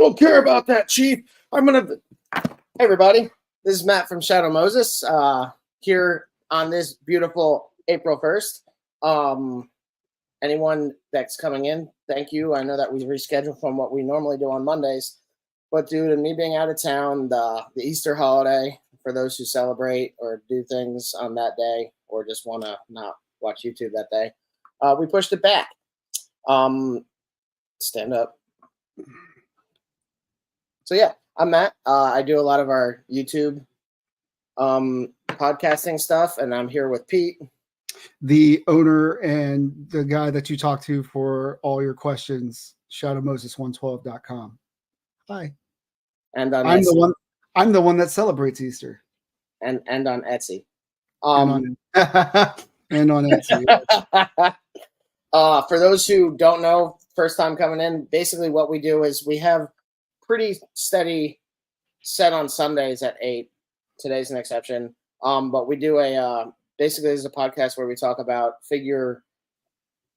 don't care about that, Chief. Hey, everybody. This is Matt from Shadow Moses here on this beautiful April 1st. Anyone that's coming in, thank you. I know that we rescheduled from what we normally do on Mondays, but due to me being out of town, the Easter holiday, for those who celebrate or do things on that day or just want to not watch YouTube that day, we pushed it back. Stand up. So yeah, I'm Matt. I do a lot of our YouTube podcasting stuff, and I'm here with Pete, the owner and the guy that you talk to for all your questions. ShadowMoses112.com. Hi. And on I'm Etsy. I'm the one that celebrates Easter. And on Etsy. And on Etsy. For those who don't know, first time coming in, basically what we do is we have pretty steady set on Sundays at 8. Today's an exception. But we do basically this is a podcast where we talk about figure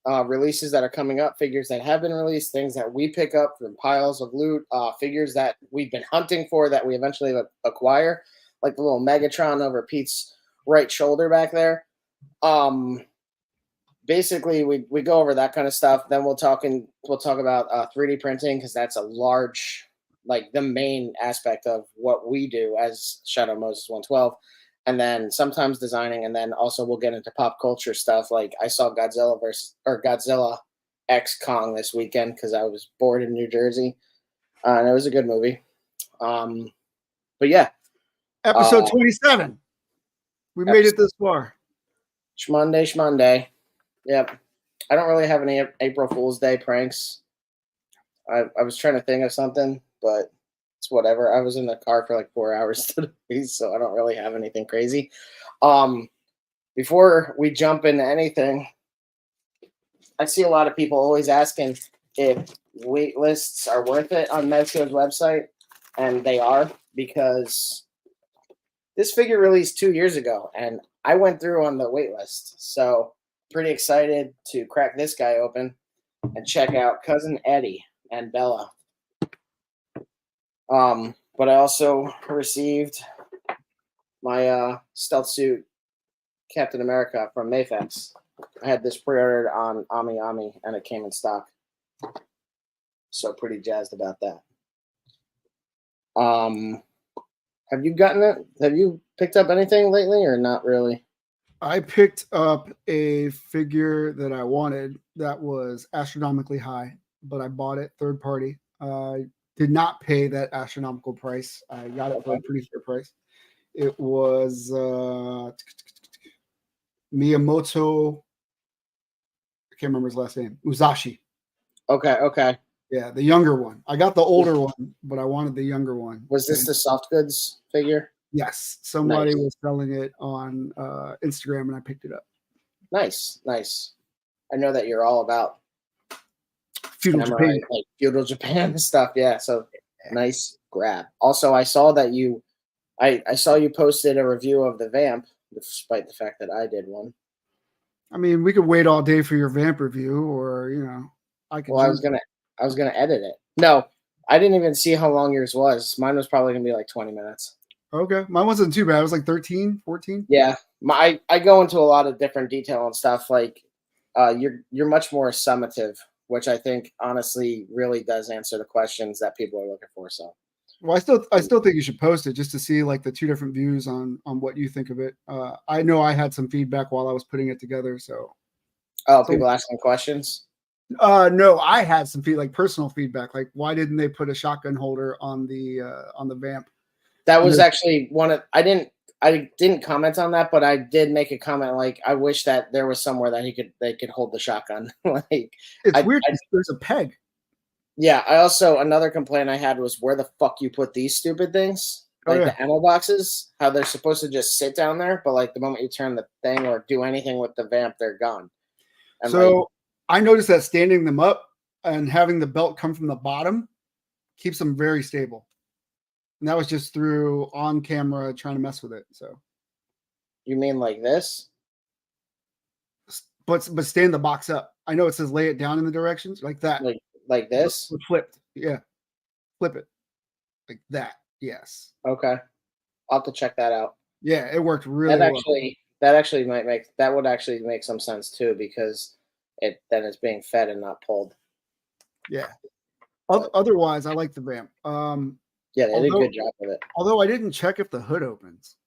releases that are coming up, figures that have been released, things that we pick up from piles of loot, figures that we've been hunting for that we eventually acquire, like the little Megatron over Pete's right shoulder back there. Basically, we go over that kind of stuff. Then we'll talk about 3D printing, because that's a large, like the main aspect of what we do as Shadow Moses 112. And then sometimes designing, and then also we'll get into pop culture stuff. Like I saw Godzilla X Kong this weekend because I was bored in New Jersey, and it was a good movie. But yeah, episode 27. We made it this far. Shmonday. Yep. I don't really have any April Fool's Day pranks. I was trying to think of something, but it's whatever. I was in the car for like 4 hours today, so I don't really have anything crazy. Before we jump into anything, I see a lot of people always asking if wait lists are worth it on Mezco's website, and they are, because this figure released 2 years ago, and I went through on the wait list. So pretty excited to crack this guy open and check out Cousin Eddie and Bella. But I also received my stealth suit Captain America from Mayfex. I had this pre-ordered on Ami, and it came in stock. So pretty jazzed about that. Have you gotten it? Have you picked up anything lately, or not really? I picked up a figure that I wanted that was astronomically high, but I bought it third party. Did not pay that astronomical price. I got it for a pretty fair price. It was Miyamoto. I can't remember his last name. Uzashi. Okay. Yeah, the younger one. I got the older one, but I wanted the younger one. Was this the soft goods figure? Yes. Somebody was selling it on Instagram, and I picked it up. Nice. I know that you're all about feudal Japan. Like feudal Japan stuff. Yeah, so nice grab. Also, I saw that I saw you posted a review of the Vamp, despite the fact that I did one. I mean, we could wait all day for your Vamp review, or I could. Well, I was gonna edit it. No, I didn't even see how long yours was. Mine was probably gonna be like 20 minutes. Okay, mine wasn't too bad. It was like 13, 14. Yeah, I go into a lot of different detail and stuff. Like, you're much more summative, which I think honestly really does answer the questions that people are looking for. So, well, I still think you should post it just to see like the two different views on what you think of it. I know I had some feedback while I was putting it together. So, people asking questions. No, I had some personal feedback. Like, why didn't they put a shotgun holder on the Vamp? That was actually one of I didn't comment on that, but I did make a comment like I wish that there was somewhere that they could hold the shotgun. Like, it's weird. There's a peg. Yeah. I also, another complaint I had was where the fuck you put these stupid things, like the ammo boxes. How they're supposed to just sit down there, but like the moment you turn the thing or do anything with the Vamp, they're gone. And so I noticed that standing them up and having the belt come from the bottom keeps them very stable. And that was just through on camera trying to mess with it. So you mean like this? But stand the box up. I know it says lay it down in the directions like that. Like this? Flipped. Yeah. flip it like that. Yes. Okay. I'll have to check that out. Yeah, it worked really well. That would actually make some sense too, because it's being fed and not pulled. Yeah. Otherwise, I like the vamp. Yeah, they did a Although good job with it. although I didn't check if the hood opens.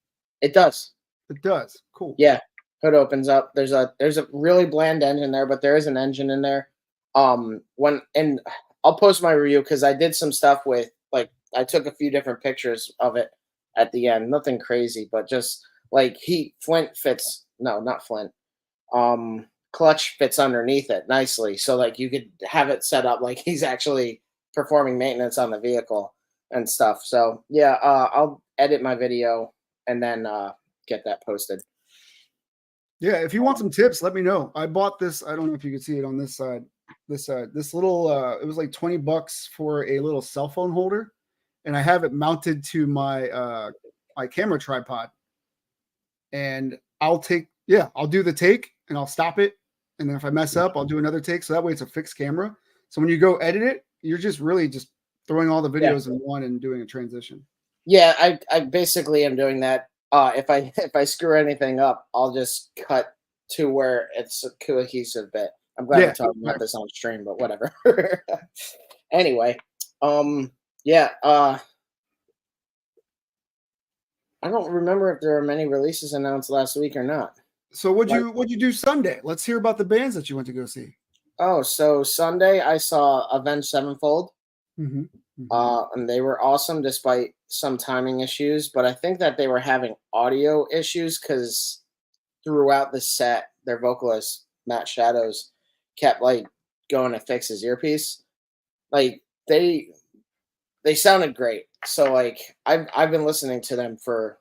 It does. It does. Cool. Yeah. Hood opens up. There's a really bland engine there, but there is an engine in there. And I'll post my review because I did some stuff with, like, I took a few different pictures of it at the end. Nothing crazy, but just like Flint fits. No, not Flint. Clutch fits underneath it nicely, so like you could have it set up like he's actually performing maintenance on the vehicle and stuff. So yeah, I'll edit my video and then get that posted. Yeah, if you want some tips, let me know. I bought this. I don't know if you can see it on this side. This little it was like $20 for a little cell phone holder, and I have it mounted to my my camera tripod. And I'll do the take and I'll stop it. And then if I mess up, I'll do another take. So that way it's a fixed camera. So when you go edit it, you're just really just throwing all the videos in one and doing a transition. Yeah, I basically am doing that. If I screw anything up, I'll just cut to where it's a cohesive bit. I'm glad we're talking about this on stream, but whatever. Anyway, yeah, I don't remember if there were many releases announced last week or not. So what'd you do Sunday? Let's hear about the bands that you went to go see. Oh, so Sunday I saw Avenged Sevenfold. Mm-hmm. Mm-hmm. And they were awesome despite some timing issues, but I think that they were having audio issues because throughout the set, their vocalist Matt Shadows kept like going to fix his earpiece. Like they sounded great. So like I've been listening to them for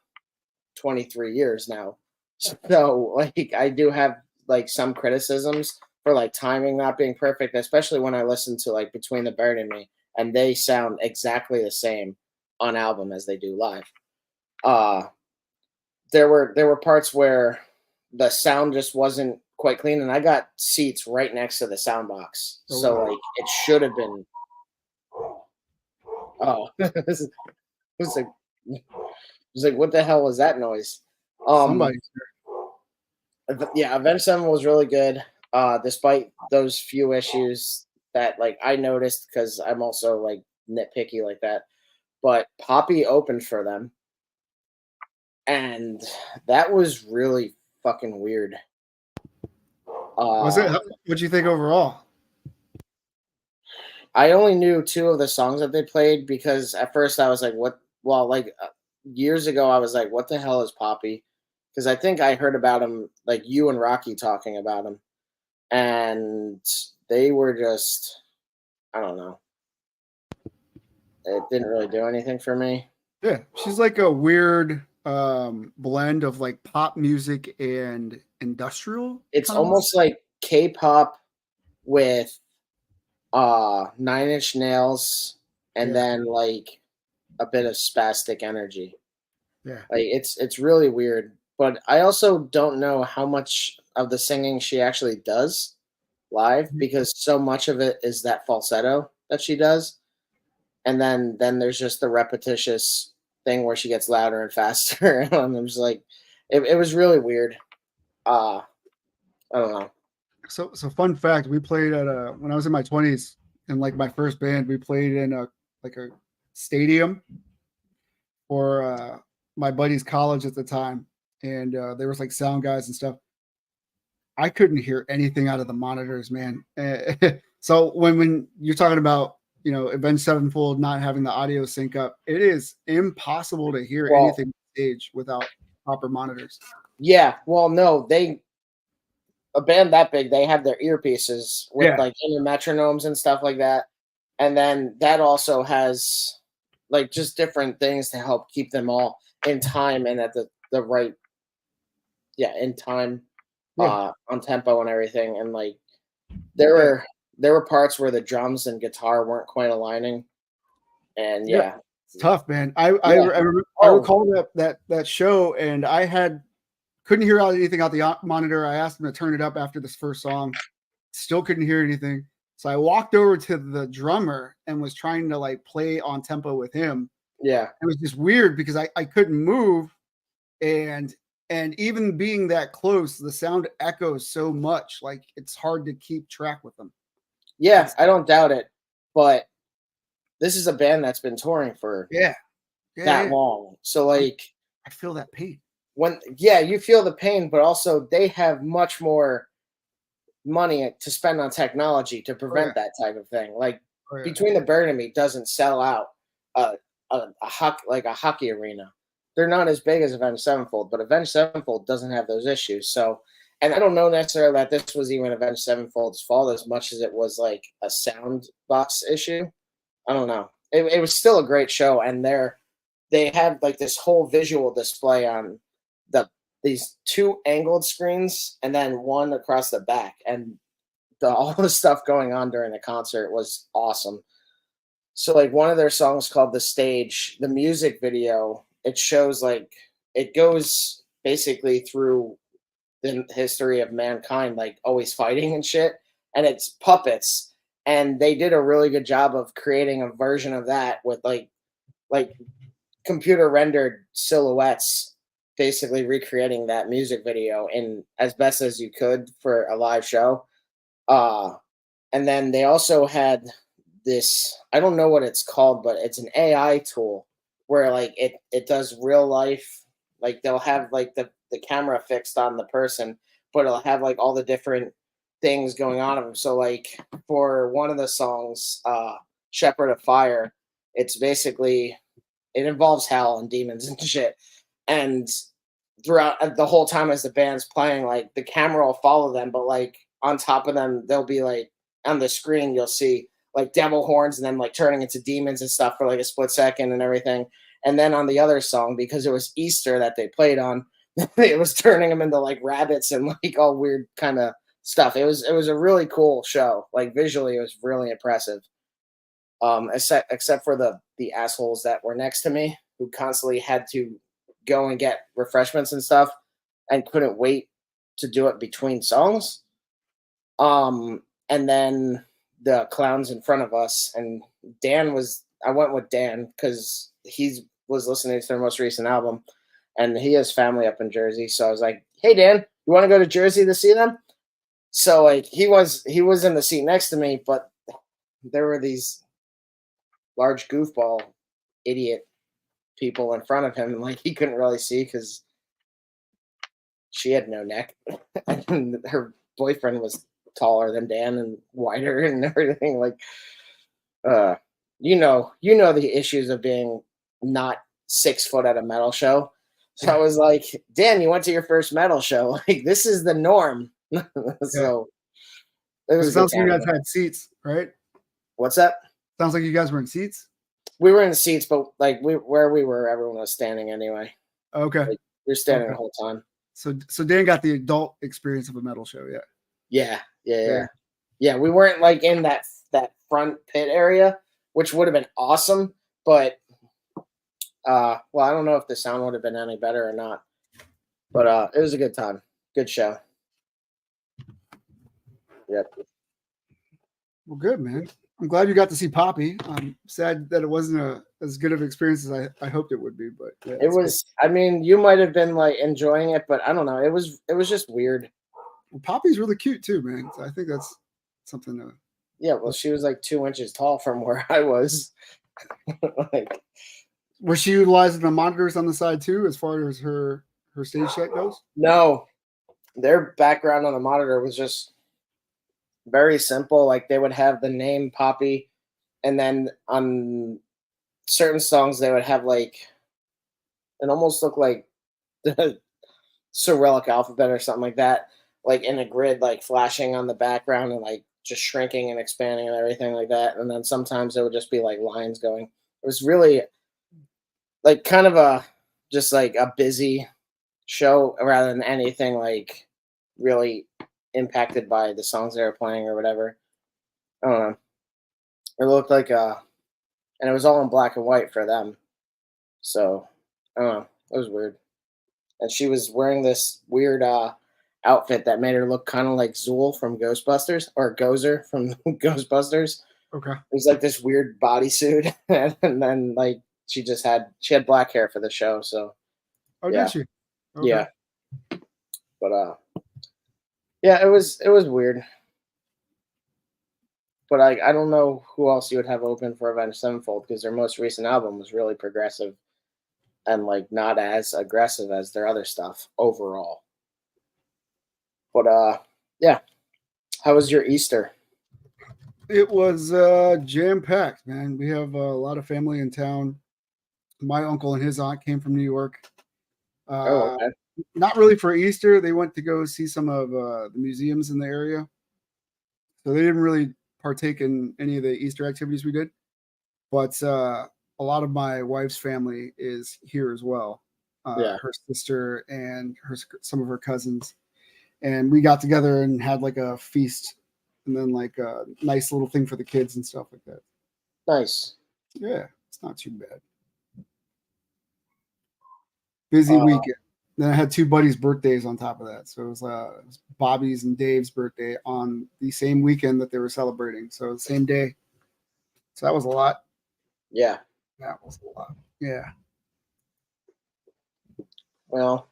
23 years now. So like I do have like some criticisms for like timing not being perfect, especially when I listen to like Between the Bird and Me, and they sound exactly the same on album as they do live. There were parts where the sound just wasn't quite clean, and I got seats right next to the sound box. So like it should have been. Oh, it was like what the hell was that noise? Somebody. Yeah, Avenged Sevenfold was really good, despite those few issues that like I noticed because I'm also like nitpicky like that. But Poppy opened for them, and that was really fucking weird. Was it? What'd you think overall? I only knew 2 of the songs that they played because at first I was like, "What?" Well, like years ago, I was like, "What the hell is Poppy?" Because I think I heard about him, like you and Rocky talking about him, and they were just, I don't know. It didn't really do anything for me. Yeah, she's like a weird blend of like pop music and industrial. It's almost like K-pop with 9 Inch Nails and then like a bit of spastic energy. Yeah. Like it's really weird. But I also don't know how much of the singing she actually does live because so much of it is that falsetto that she does. And then there's just the repetitious thing where she gets louder and faster. And I'm just like, it was really weird. I don't know. So fun fact, we played at when I was in my 20s and like my first band, we played in a stadium for my buddy's college at the time. And there was like sound guys and stuff. I couldn't hear anything out of the monitors, man. So when you're talking about, Avenged Sevenfold not having the audio sync up, it is impossible to hear anything on stage without proper monitors. Yeah, well, no, a band that big, they have their earpieces with like inner metronomes and stuff like that, and then that also has like just different things to help keep them all in time and at the right, in time, on tempo and everything, and like there were parts where the drums and guitar weren't quite aligning, and it's tough, man. I recall that show, and I couldn't hear anything out the monitor. I asked him to turn it up after this first song, still couldn't hear anything. So I walked over to the drummer and was trying to like play on tempo with him. Yeah. It was just weird because I couldn't move, and even being that close, the sound echoes so much, like it's hard to keep track with them. Yeah, It's I don't doubt it. But this is a band that's been touring for yeah, yeah, that yeah. long. So like I feel that pain. you feel the pain, but also they have much more money to spend on technology to Oh yeah, prevent that type of thing. Like oh yeah. Between the Bird and Me doesn't sell out a hockey arena. They're not as big as Avenged Sevenfold, but Avenged Sevenfold doesn't have those issues. So, and I don't know necessarily that this was even Avenged Sevenfold's fault as much as it was like a sound box issue. I don't know. It was still a great show, and they had like this whole visual display on these two angled screens and then one across the back, and all the stuff going on during the concert was awesome. So like one of their songs called "The Stage," the music video, it shows like it goes basically through the history of mankind, like always fighting and shit, and it's puppets, and they did a really good job of creating a version of that with like computer rendered silhouettes, basically recreating that music video in as best as you could for a live show. Uh and then they also had this, I don't know what it's called, but it's an AI tool where like it does real life, like they'll have like the camera fixed on the person, but it'll have like all the different things going on of them. So like for one of the songs, Shepherd of Fire, it's basically it involves hell and demons and shit. And throughout the whole time as the band's playing, like the camera will follow them, but like on top of them, they'll be like on the screen, you'll see like devil horns and then like turning into demons and stuff for like a split second and everything. And then on the other song, because it was Easter that they played on, it was turning them into like rabbits and like all weird kind of stuff. It was a really cool show. Like visually, it was really impressive. Except for the assholes that were next to me who constantly had to go and get refreshments and stuff and couldn't wait to do it between songs. And then the clowns in front of us, and I went with Dan because he was listening to their most recent album, and he has family up in Jersey. So I was like, "Hey Dan, you want to go to Jersey to see them?" So like he was in the seat next to me, but there were these large goofball idiot people in front of him, and like he couldn't really see because she had no neck, and her boyfriend was taller than Dan and wider and everything. Like, uh, you know the issues of being not 6 foot at a metal show. So I Yeah, was like, Dan, you went to your first metal show. Like, this is the norm. yeah. So it But was it a good sounds like you time. guys had seats, right? What's that? Sounds like you guys were in seats. We were in the seats, but like where we were, everyone was standing anyway. Okay, Like we were standing okay. the whole time. So Dan got the adult experience of a metal show. Yeah, Yeah, yeah, yeah. yeah. Yeah, we weren't like in that front pit area, which would have been awesome, but well, I don't know if the sound would have been any better or not. But it was a good time. Good show. Yep. Well, good man. I'm glad you got to see Poppy. I'm sad that it wasn't as good of an experience as I hoped it would be, but yeah, It it's good. was, I mean, you might have been like enjoying it, but I don't know. It was just weird. Well, Poppy's really cute too, man. So I think that's something to Yeah, well, she was like 2 inches tall from where I was. Like, Was she utilizing the monitors on the side too, as far as her stage set goes? no, their background on the monitor was just very simple. Like they would have the name Poppy, and then on certain songs they would have like it almost looked like the Cyrillic alphabet or something like that, like in a grid, like flashing on the background and like just shrinking and expanding and everything like that. And then sometimes it would just be like lines going. It was really like kind of a just like a busy show rather than anything like really impacted by the songs they were playing or whatever. I don't know. It looked like and it was all in black and white for them. So I don't know. It was weird. And she was wearing this weird outfit that made her look kind of like Zool from Ghostbusters or Gozer from Ghostbusters. Okay. It was like this weird bodysuit, and then like she had black hair for the show. So Oh, yeah, did she? Okay. yeah, but yeah, it was weird. But I don't know who else you would have open for Avenged Sevenfold because their most recent album was really progressive and like not as aggressive as their other stuff overall. But yeah. How was your Easter? It was jam packed, man. We have a lot of family in town. My uncle and his aunt came from New York. Oh, Uh, okay. Not really for Easter. They went to go see some of the museums in the area. So they didn't really partake in any of the Easter activities we did. But a lot of my wife's family is here as well. Yeah. Her sister and some of her cousins. And we got together and had like a feast and then like a nice little thing for the kids and stuff like that. Nice. Yeah, it's not too bad. Busy weekend. Then I had two buddies' birthdays on top of that. So it was Bobby's and Dave's birthday on the same weekend that they were celebrating. So the same day. So that was a lot. Yeah. That was a lot. Yeah. Well,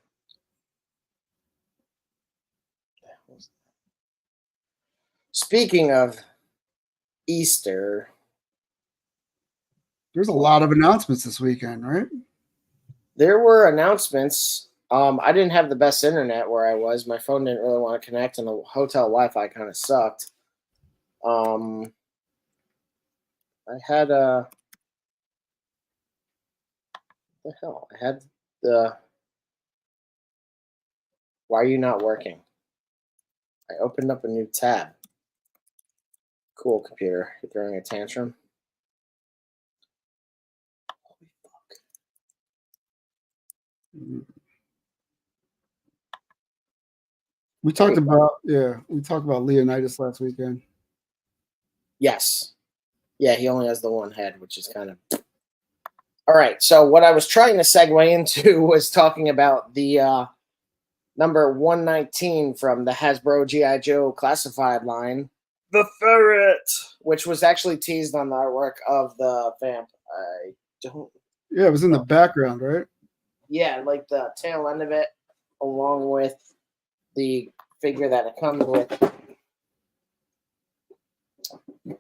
speaking of Easter, There's a lot of announcements this weekend, right? there were announcements. I didn't have the best internet where I was. My phone didn't really want to connect, and the hotel Wi-Fi kind of sucked. I had the hell? I had the. Why are you not working? I opened up a new tab. Cool, computer. You're throwing a tantrum. Holy fuck. We talked about Leonidas last weekend. Yes. Yeah, he only has the one head, which is kind of. All right. So what I was trying to segue into was talking about the number 119 from the Hasbro G.I. Joe classified line, the ferret, which was actually teased on the artwork of the vamp. I don't. Yeah, it was in the background, right? Yeah, like the tail end of it, along with the figure that it comes with,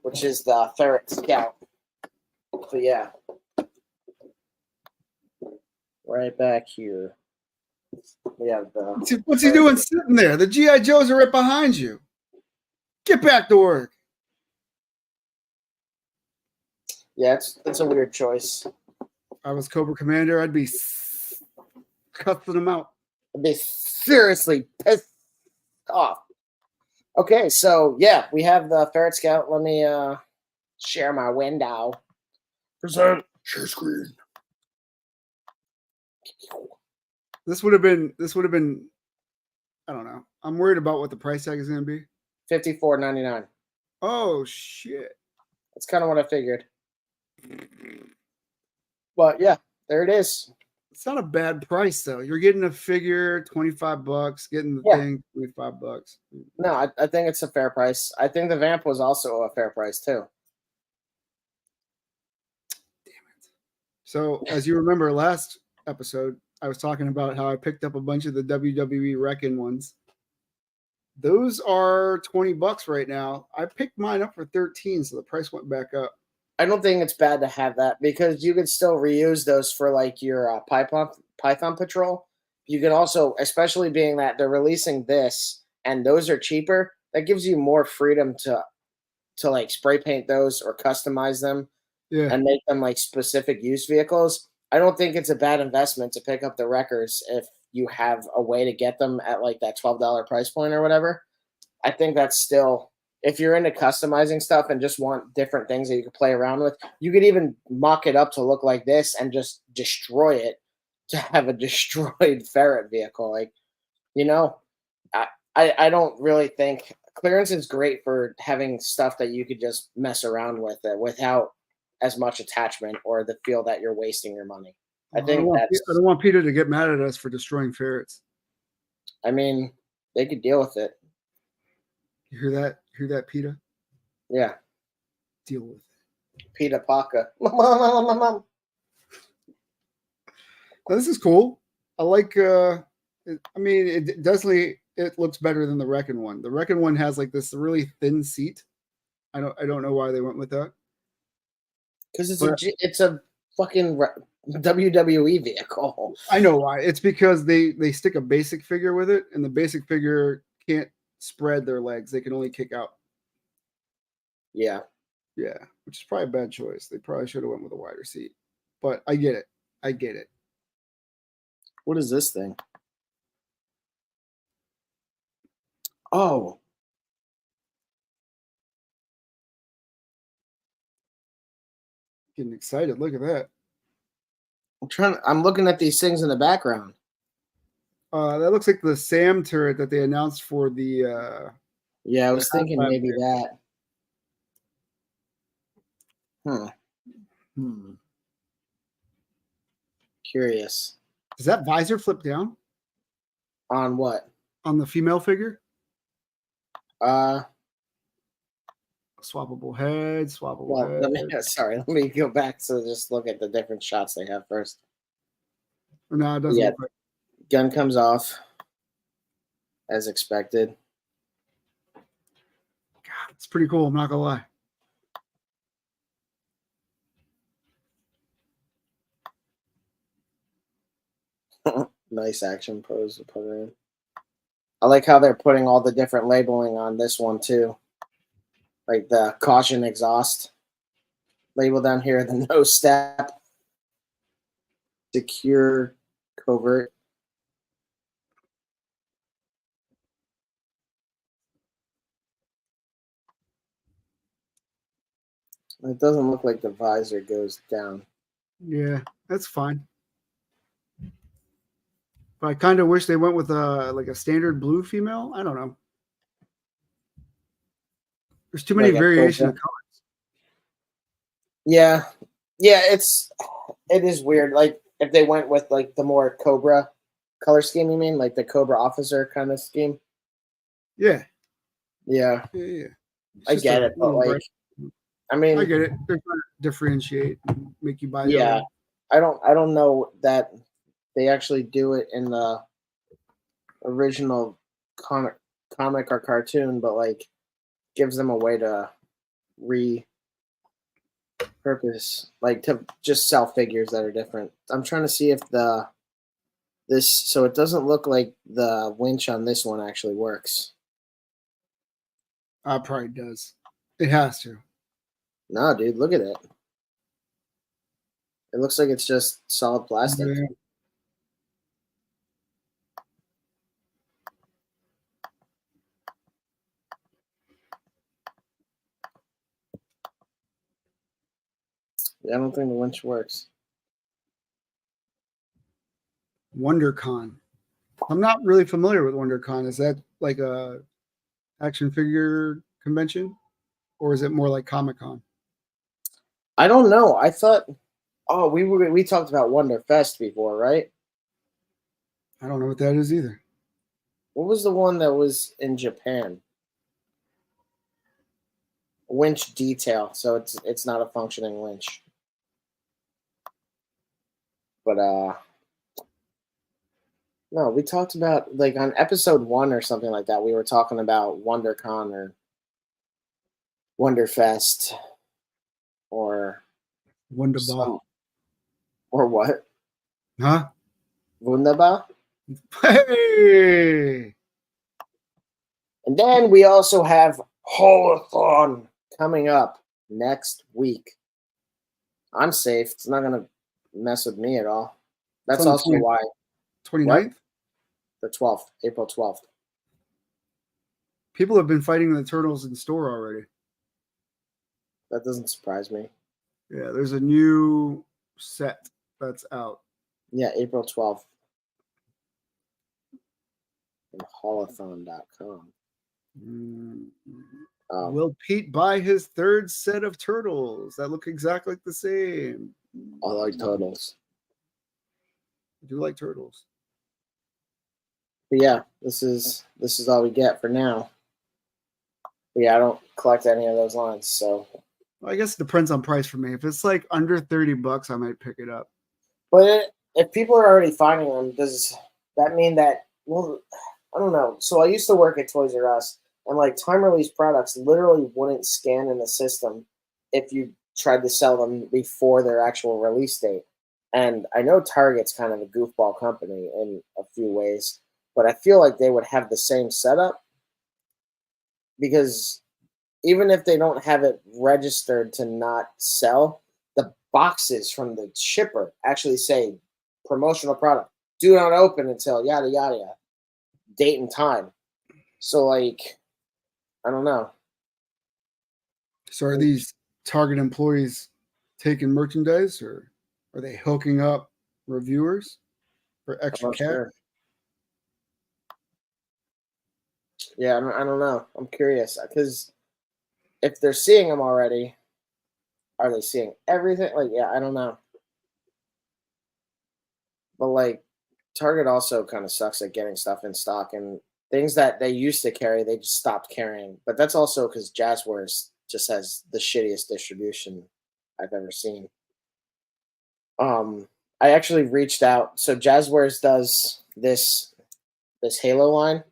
which is the ferret scout. So yeah, right back here. We have the. What's he doing sitting there? The G.I. Joes are right behind you. Get back to work. Yeah, it's a weird choice. If I was Cobra Commander, I'd be cussing them out. I'd be seriously pissed off. Okay, so yeah, we have the ferret scout. Let me share my window. Present share screen. This would have been. I don't know. I'm worried about what the price tag is going to be. $54.99. Oh shit! That's kind of what I figured. But yeah, there it is. It's not a bad price though. You're getting a figure, $25. Getting the thing, $25. No, I think it's a fair price. I think the vamp was also a fair price too. Damn it! So as you remember last episode, I was talking about how I picked up a bunch of the WWE Reckon ones. Those are $20 right now. I picked mine up for 13, so the price went back up. I don't think it's bad to have that because you could still reuse those for like your Python Patrol. You can also, especially being that they're releasing this and those are cheaper, that gives you more freedom to like spray paint those or customize them and make them like specific use vehicles. I don't think it's a bad investment to pick up the records if you have a way to get them at like that $12 price point or whatever. I think that's still, if you're into customizing stuff and just want different things that you could play around with, you could even mock it up to look like this and just destroy it to have a destroyed ferret vehicle. Like, you know, I don't really think clearance is great for having stuff that you could just mess around with it without as much attachment or the feel that you're wasting your money. I don't want Peter to get mad at us for destroying ferrets. I mean, They could deal with it. You hear that? Hear that, PETA? Yeah. Deal with it. Pita Paca. Mom. Now, this is cool. I like. I mean, it definitely it looks better than the Reckon one. The Reckon one has like this really thin seat. I don't know why they went with that. Because it's a fucking WWE vehicle. I know why. It's because they stick a basic figure with it, and the basic figure can't spread their legs. They can only kick out. Yeah. Yeah, which is probably a bad choice. They probably should have went with a wider seat. But I get it. I get it. What is this thing? Oh. Getting excited. Look at that. I'm looking at these things in the background. That looks like the SAM turret that they announced for the. Yeah, I was thinking maybe that. Curious. Does that visor flip down? On what? On the female figure? Swappable head, head. Sorry, let me go back to just look at the different shots they have first. No, it doesn't look like. Gun comes off as expected. God, it's pretty cool. I'm not gonna lie. Nice action pose to put it in. I like how they're putting all the different labeling on this one too. Like the caution exhaust label down here, the no step, secure, covert. It doesn't look like the visor goes down. Yeah, that's fine. But I kind of wish they went with like a standard blue female. I don't know. There's too many variations of colors. Yeah, it is weird. Like if they went with like the more Cobra color scheme, you mean like the Cobra officer kind of scheme? Yeah. Yeah. I get it, but like, I mean, I get it. They're trying to differentiate, and make you buy. Yeah, I don't know that they actually do it in the original comic or cartoon, but like gives them a way to repurpose, like to just sell figures that are different. I'm trying to see if so it doesn't look like the winch on this one actually works. Probably does. It has to. No, dude, look at it. It looks like it's just solid plastic. Yeah, I don't think the winch works. WonderCon. I'm not really familiar with WonderCon. Is that like a action figure convention, or is it more like Comic-Con? I don't know. I thought, we talked about Wonderfest before, right? I don't know what that is either. What was the one that was in Japan? Winch detail. So it's not a functioning winch. But no, we talked about like on episode 1 or something like that. We were talking about WonderCon or Wonderfest or Wunderbar. Or what? Huh? Wunderbar? Hey! And then we also have Holothon coming up next week. I'm safe. It's not going to mess with me at all. That's also why. 29th? The 12th, April 12th. People have been fighting the turtles in store already. That doesn't surprise me. Yeah, there's a new set that's out. Yeah, April 12th. And holothon.com. Will Pete buy his third set of turtles that look exactly like the same? I like turtles. I do like turtles. But yeah, this is all we get for now. But yeah, I don't collect any of those lines, so. Well, I guess it depends on price for me. If it's like under $30, I might pick it up. But if people are already finding them, does that mean that? Well, I don't know. So I used to work at Toys R Us, and like time release products literally wouldn't scan in the system if you tried to sell them before their actual release date. And I know Target's kind of a goofball company in a few ways, but I feel like they would have the same setup because even if they don't have it registered to not sell, the boxes from the shipper actually say promotional product. Do not open until yada yada yada, date and time. So like, I don't know. So are these Target employees taking merchandise, or are they hooking up reviewers for I'm extra not cash? sure. Yeah, I don't know. I'm curious because if they're seeing them already, are they seeing everything? Like, yeah, I don't know. But like, Target also kind of sucks at getting stuff in stock and things that they used to carry, they just stopped carrying. But that's also because Jazzwares just has the shittiest distribution I've ever seen. I actually reached out. So Jazzwares does this Halo line,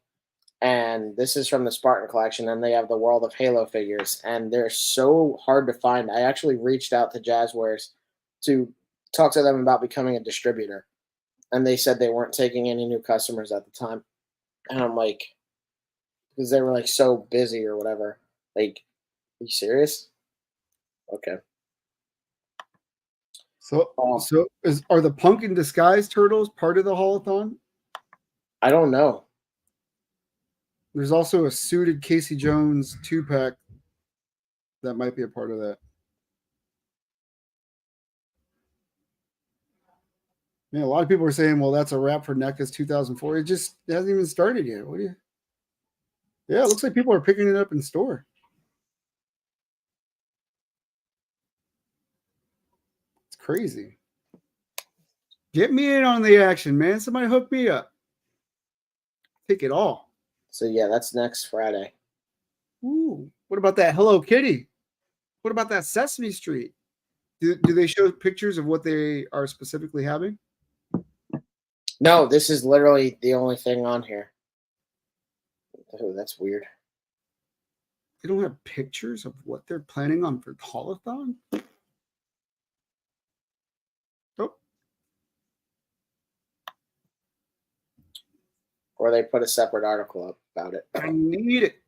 and this is from the Spartan collection, and they have the World of Halo figures, and they're so hard to find. I actually reached out to Jazzwares to talk to them about becoming a distributor, and they said they weren't taking any new customers at the time. And I'm like, because they were like so busy or whatever. Like, are you serious? Okay. So Um, so are the Pumpkin Disguise turtles part of the haulathon? I don't know. There's also a suited Casey Jones 2-pack that might be a part of that. Man, a lot of people are saying, well, that's a wrap for NECA's 2004. It hasn't even started yet. What do you? Yeah, it looks like people are picking it up in store. It's crazy. Get me in on the action, man. Somebody hook me up. Take it all. So yeah, that's next Friday. Ooh, what about that Hello Kitty? What about that Sesame Street? Do they show pictures of what they are specifically having? No, this is literally the only thing on here. Oh, that's weird. They don't have pictures of what they're planning on for Haulathon? Oh, Or they put a separate article up about it. I need it.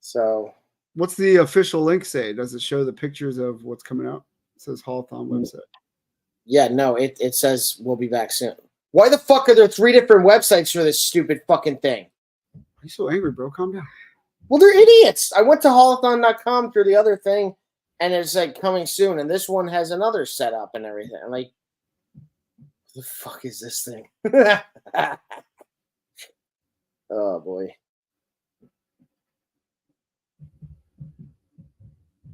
So What's the official link say? Does it show the pictures of what's coming out? It says Haulathon website. yeah, no, it says we'll be back soon. Why the fuck are there 3 different websites for this stupid fucking thing? Are you so angry, bro? Calm down. Well, they're idiots. I went to haulathon.com through the other thing, and it's like coming soon, and this one has another setup and everything. I'm like, what the fuck is this thing? Oh boy.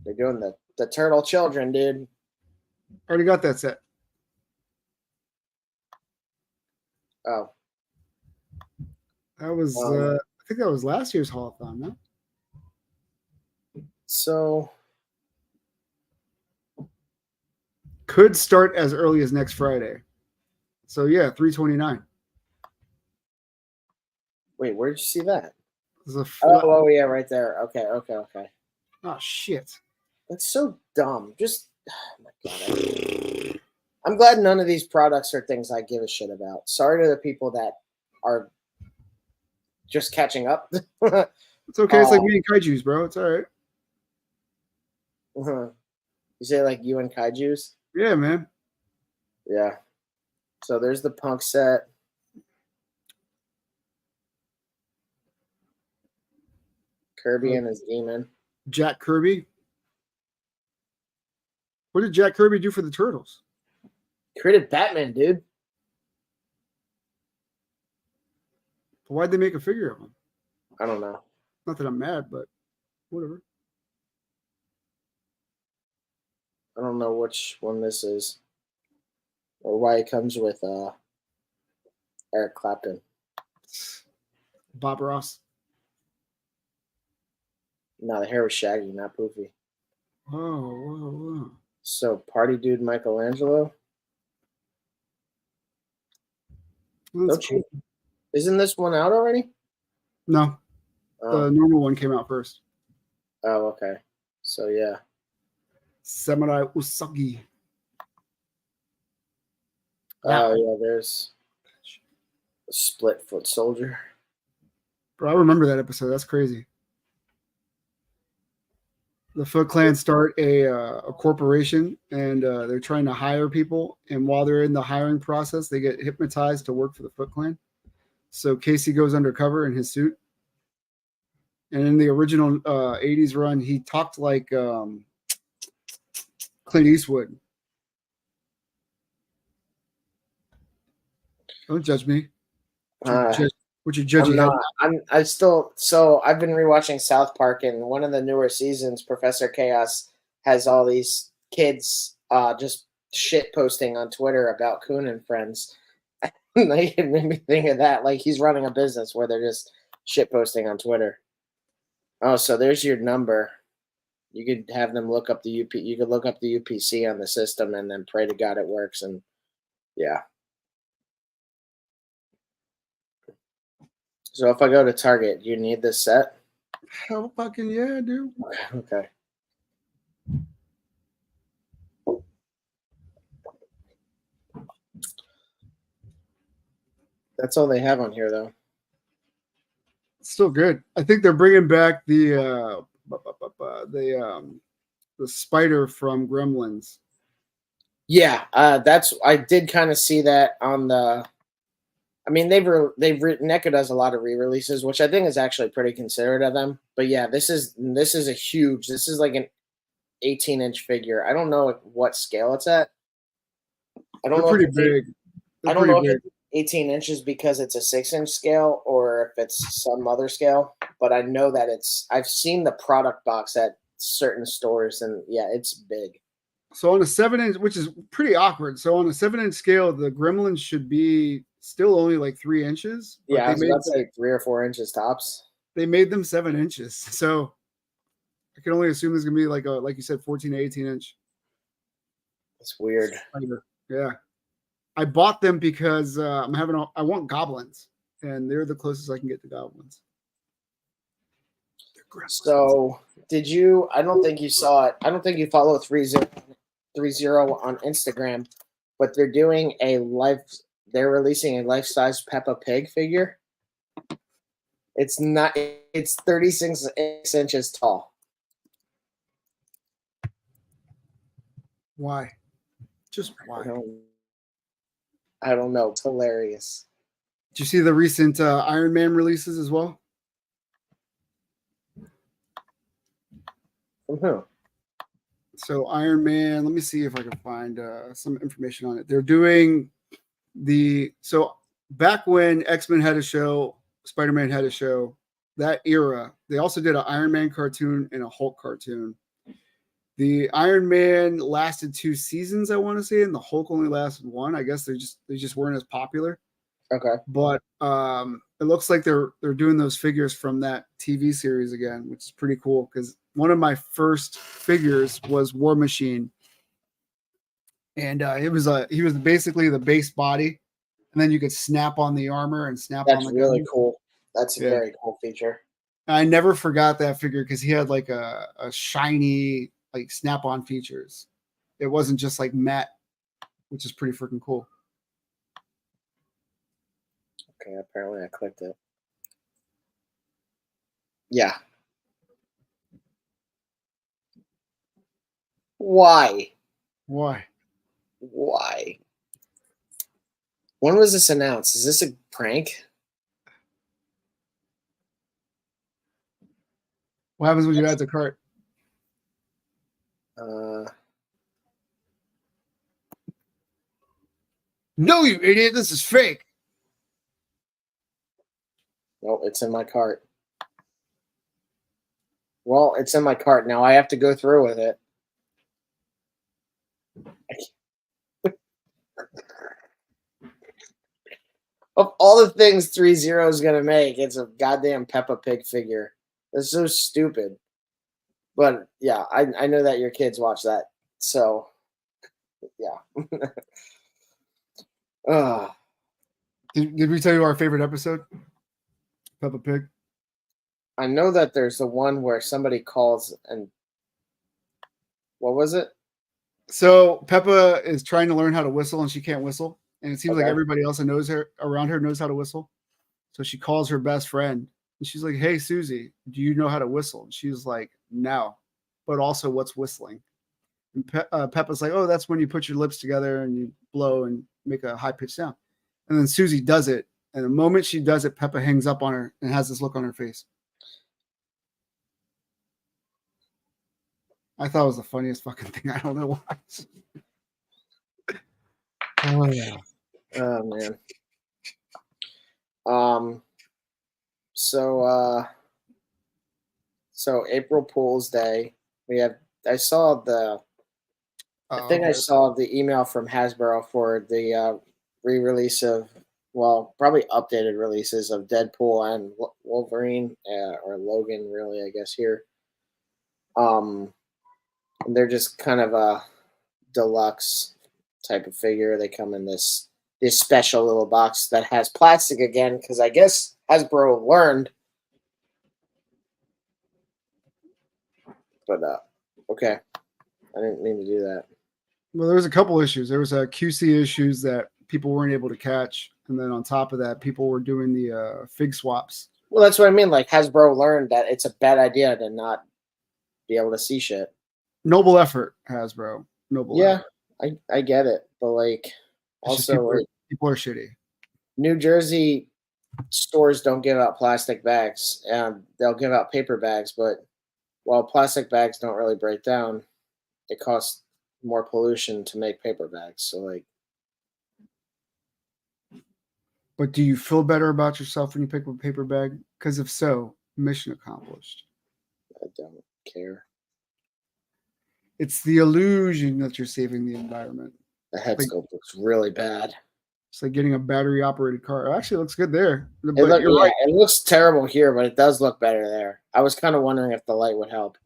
They're doing the turtle children, dude. Already got that set. Oh. That was, I think that was last year's Haulathon, no? So Could start as early as next Friday. So yeah, 3/29. wait, where'd you see that? Oh, Oh yeah, right there. Okay. oh shit. That's so dumb. Just oh my god. I'm glad none of these products are things I give a shit about. Sorry to the people that are just catching up. It's okay. It's like eating kaijus, bro. It's all right. You say like you and Kaiju's? Yeah, man. Yeah. So there's the punk set. Kirby and his demon. Jack Kirby. What did Jack Kirby do for the Turtles? Created Batman, dude. Why'd they make a figure of him? I don't know. Not that I'm mad, but whatever. I don't know which one this is. Or why it comes with Eric Clapton. Bob Ross. No, the hair was shaggy, not poofy. Whoa. So, party dude Michelangelo. That's cool. Isn't this one out already? No, the normal one came out first. Oh, okay. So, yeah. Samurai Usagi. Oh, yeah, there's a split foot soldier. Bro, I remember that episode. That's crazy. The Foot Clan start a corporation, and they're trying to hire people. And while they're in the hiring process, they get hypnotized to work for the Foot Clan. So Casey goes undercover in his suit. And in the original 80s run, he talked like Clint Eastwood. Don't judge me. What you judging? I've been rewatching South Park, and one of the newer seasons, Professor Chaos has all these kids just shit posting on Twitter about Coon and Friends. Like, it made me think of that. Like, he's running a business where they're just shit posting on Twitter. Oh, so there's your number. You could have them look up the UP. You could look up the UPC on the system and then pray to God it works. And yeah. So if I go to Target, you need this set? Hell fucking yeah, dude. Okay. That's all they have on here, though. It's still good. I think they're bringing back the spider from Gremlins. Yeah, I did kind of see that on the. I mean, NECA does a lot of re-releases, which I think is actually pretty considerate of them. But yeah, this is a huge. This is like an 18-inch figure. I don't know what scale it's at. I don't know. Pretty big. I don't know if it's 18 inches because it's a 6-inch scale or if it's some other scale. But I know that I've seen the product box at certain stores, and yeah, it's big. So on a 7-inch, which is pretty awkward. So on a 7-inch scale, the Gremlins should be still only like 3 inches. Yeah, I was about to say 3 or 4 inches tops. They made them 7 inches. So I can only assume there's gonna be like you said, 14 to 18 inch. It's weird. Yeah. I bought them because I want goblins, and they're the closest I can get to goblins. So did you? I don't think you saw it. I don't think you follow 30 on Instagram, but they're doing They're releasing a life-size Peppa Pig figure. It's 36 inches tall. Why? Just why? I don't know. It's hilarious. Did you see the recent Iron Man releases as well? From who? So Iron Man, let me see if I can find some information on it. They're doing so back when X-Men had a show, Spider-Man had a show, that era, they also did an Iron Man cartoon and a Hulk cartoon. The Iron Man lasted 2 seasons, I want to say, and the Hulk only lasted 1. I guess they just weren't as popular. Okay. But it looks like they're doing those figures from that TV series again, which is pretty cool because one of my first figures was War Machine. And he was basically the base body, and then you could snap on the armor and snap on the gun. That's really cool. That's a very cool feature. I never forgot that figure because he had like a shiny like snap-on features. It wasn't just like matte, which is pretty freaking cool. Okay, apparently I clicked it. Yeah. Why? Why? When was this announced? Is this a prank? What happens when you add to cart? No, you idiot! This is fake. No, it's in my cart. Well, it's in my cart now. I have to go through with it. Of all all the things 3-0 is gonna make, it's a goddamn Peppa Pig figure. That's so stupid. But yeah, I know that your kids watch that, so yeah. Ugh. Did we tell you our favorite episode? Peppa Pig. I know that there's the one where somebody calls and what was it? So Peppa is trying to learn how to whistle and she can't whistle. And it seems like Okay. everybody else that knows her around her knows how to whistle. So she calls her best friend and she's like, "Hey Susie, do you know how to whistle?" And she's like, "No, but also what's whistling?" And Peppa's like, "Oh, that's when you put your lips together and you blow and make a high pitched sound." And then Susie does it. And the moment she does it, Peppa hangs up on her and has this look on her face. I thought it was the funniest fucking thing. I don't know why. Oh yeah. Oh man. Um. So so April Fool's Day. We have. I saw the. I think I Okay. saw the email from Hasbro for the re-release of, well, probably updated releases of Deadpool and Wolverine, or Logan, really, I guess here. Um, they're just kind of a deluxe type of figure. They come in this special little box that has plastic again, because I guess Hasbro learned. But okay, I didn't mean to do that. Well, there was a couple issues. There was a QC issues that people weren't able to catch, and then on top of that, people were doing the fig swaps. Well, that's what I mean. Like Hasbro learned that it's a bad idea to not be able to see shit. Noble effort, Hasbro. Noble Yeah, effort. I get it, but like It's just also like people are shitty. New Jersey stores don't give out plastic bags, and they'll give out paper bags, but while plastic bags don't really break down, it costs more pollution to make paper bags. So like, But do you feel better about yourself when you pick up a paper bag? Because if so, mission accomplished. I don't care. It's the illusion that you're saving the environment. The head Like, sculpt looks really bad. it's like getting a battery operated car. It actually looks good there. It But you're right. it looks terrible here, but it does look better there. I was kind of wondering if the light would help.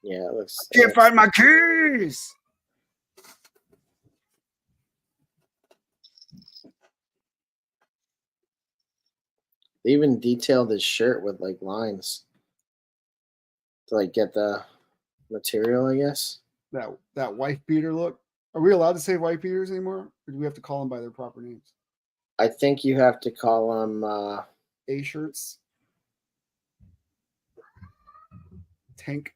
Yeah, it looks. Can't find my keys. They even detailed his shirt with like lines to like get the material, I guess. That wife beater look. Are we allowed to say wife beaters anymore? Or do we have to call them by their proper names? I think you have to call them A shirts. Tank.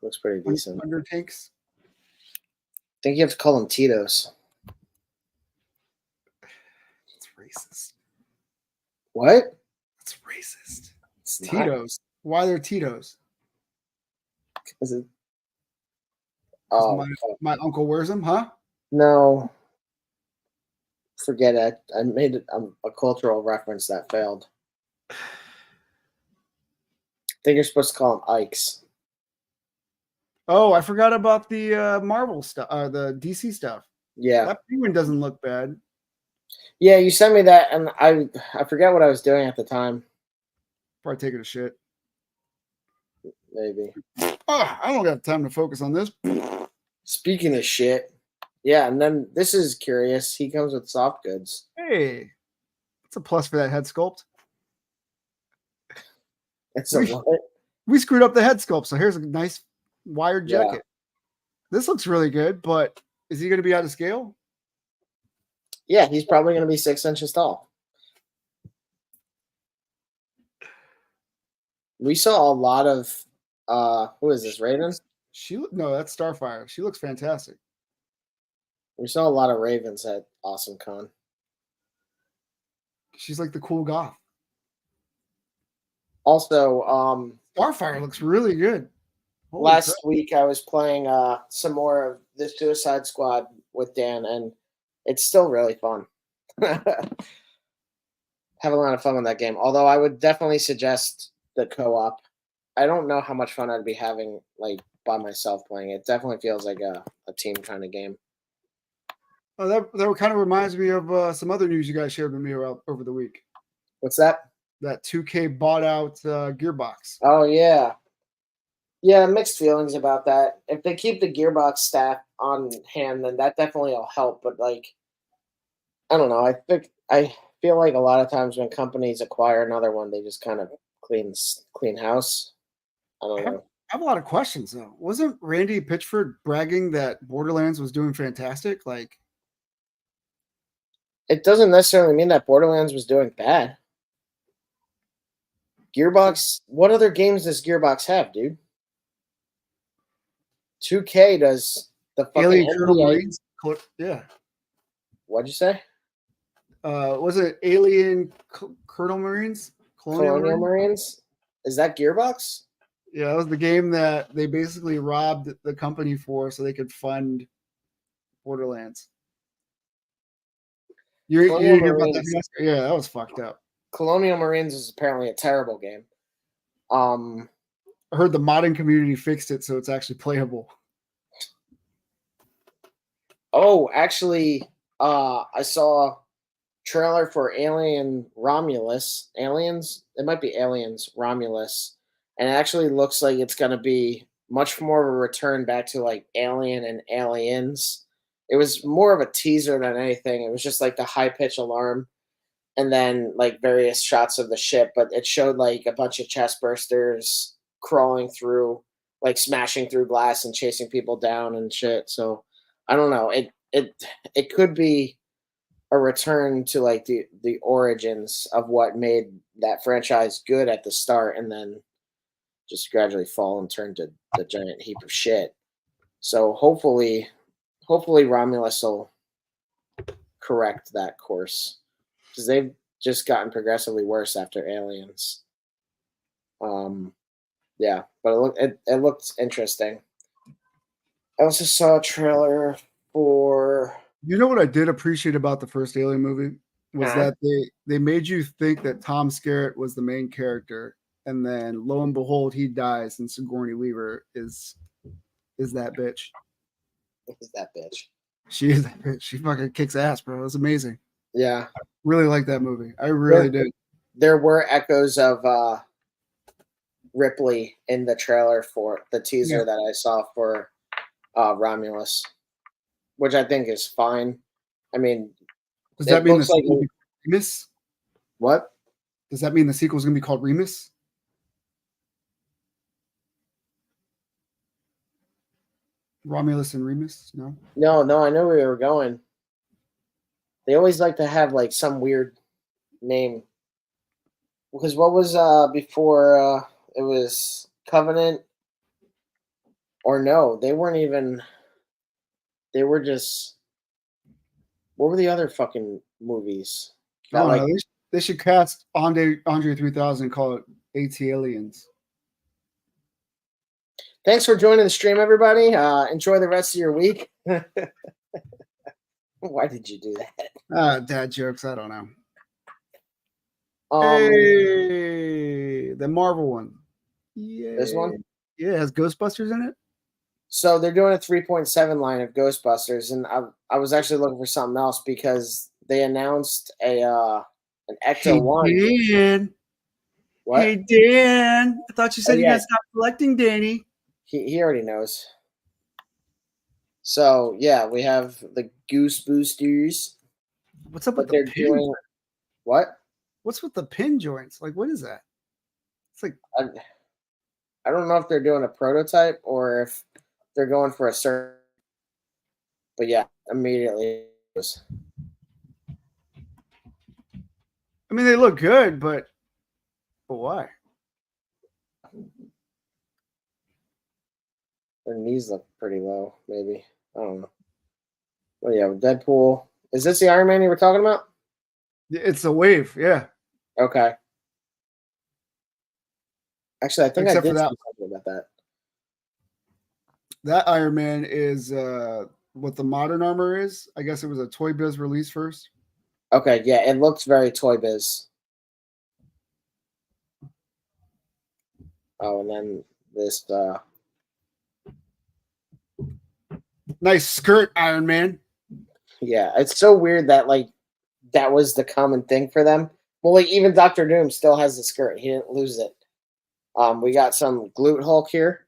looks pretty decent. Under tanks. I think you have to call them Tito's. It's racist. What? It's racist. It's Tito's. Why they're Tito's? Is it? 'Cause Oh my uncle wears them, huh? no! Forget it. I made it a cultural reference that failed. I think you're supposed to call them Ikes. Oh, I forgot about the Marvel stuff, the DC stuff. Yeah, That penguin doesn't look bad. yeah. You sent me that, and I forget what I was doing at the time. Probably taking a shit. Maybe. Oh, I don't got time to focus on this. Speaking of shit, yeah. And then this is curious. He comes with soft goods. Hey, that's a plus for that head sculpt. It's a We- what? We screwed up the head sculpt, so here's a nice wired Yeah. jacket. This looks really good, but is he going to be out of scale? Yeah, he's probably going to be 6 inches tall. We saw a lot of who is this, Raven? No, that's Starfire. She looks fantastic. We saw a lot of Ravens at Awesome Con. She's like the cool goth. Also, Starfire looks really good. Holy last crap. week I was playing some more of the Suicide Squad with Dan, and it's still really fun. Have a lot of fun with that game. Although I would definitely suggest the co-op. I don't know how much fun I'd be having like by myself playing it. Definitely feels like a team kind of game. Oh, that kind of reminds me of some other news you guys shared with me over the week. What's that? That 2K bought out Gearbox. Oh yeah, yeah. Mixed feelings about that. If they keep the Gearbox staff on hand, then that definitely will help. But like, I don't know. I feel like a lot of times when companies acquire another one, they just kind of clean house. I I don't have, know. I have a lot of questions though. Wasn't Randy Pitchford bragging that Borderlands was doing fantastic? Like, It doesn't necessarily mean that Borderlands was doing bad. Gearbox. What other games does Gearbox have, dude? 2K does the fucking Alien Colonel NBA. Marines? Yeah. What'd you say? Was it Alien Colonel Marines? Colonial Colonial Marines? Marines. Is that Gearbox? Yeah, that was the game that they basically robbed the company for so they could fund Borderlands. You Colonial didn't hear about that? Marines. Fiasco? Yeah, that was fucked up. Colonial Marines is apparently a terrible game. I heard the modding community fixed it so it's actually playable. Oh, actually, I saw trailer for Alien Romulus. Aliens? It might be Aliens Romulus. And it actually looks like it's going to be much more of a return back to like Alien and Aliens. It was more of a teaser than anything. It was just like the high pitch alarm and then like various shots of the ship, but it showed like a bunch of chest bursters crawling through, like smashing through glass and chasing people down and shit. So I don't know. It could be a return to like the origins of what made that franchise good at the start and then just gradually fall and turn to the giant heap of shit. So hopefully Romulus will correct that course because they've just gotten progressively worse after Aliens. Um, yeah, but it looked interesting. I also saw a trailer for. You know what I did appreciate about the first Alien movie was Huh? that they made you think that Tom Skerritt was the main character, and then lo and behold, he dies, and Sigourney Weaver is that bitch. Is that bitch? She is that bitch. She fucking kicks ass, bro. It's amazing. Yeah, Really like that movie. I really there did. there were echoes of Ripley in the trailer for the Yeah. teaser that I saw for Romulus, which I think is fine. I mean, Does that it mean the looks like sequel will be Remus? what? Does that mean the sequel is going to be called Remus? Romulus and Remus? No. No, I know where you were going. They always like to have like some weird name because what was before it was Covenant or no? They weren't even. They were just. What were the other fucking movies I that don't like? know. They should cast Andre 3000 and call it AT Aliens. Thanks for joining the stream, everybody. Enjoy the rest of your week. Why did you do that? Dad jokes. I don't know. Um, Hey, the Marvel one. this Yeah. one. Yeah, it has Ghostbusters in it. So they're doing a 3.7 line of Ghostbusters, and I was actually looking for something else because they announced an Hey, Ecto One. Dan. Hey, What? Dan. I thought you Oh said you yeah, guys stopped collecting, Danny. he already knows. So yeah, we have the Goose Boosters, What's up with but the they're pin? doing what? What's with the pin joints? Like, what is that? It's like, I, I don't know if they're doing a prototype or if they're going for a certain. But yeah, immediately. I mean, they look good, but why? Their knees look pretty low, maybe. I don't know. Well, yeah, Deadpool. Is this the Iron Man you were talking about? It's a wave, yeah. Okay. Actually, I think I Except for did see that, something about that. that Iron Man is what the modern armor is. I guess it was a Toy Biz release first. Okay, yeah, it looks very Toy Biz. Oh, and then this. Nice skirt, Iron Man. Yeah, it's so weird that like that was the common thing for them. Well, like even Doctor Doom still has the skirt. He didn't lose it. We got some glute Hulk here.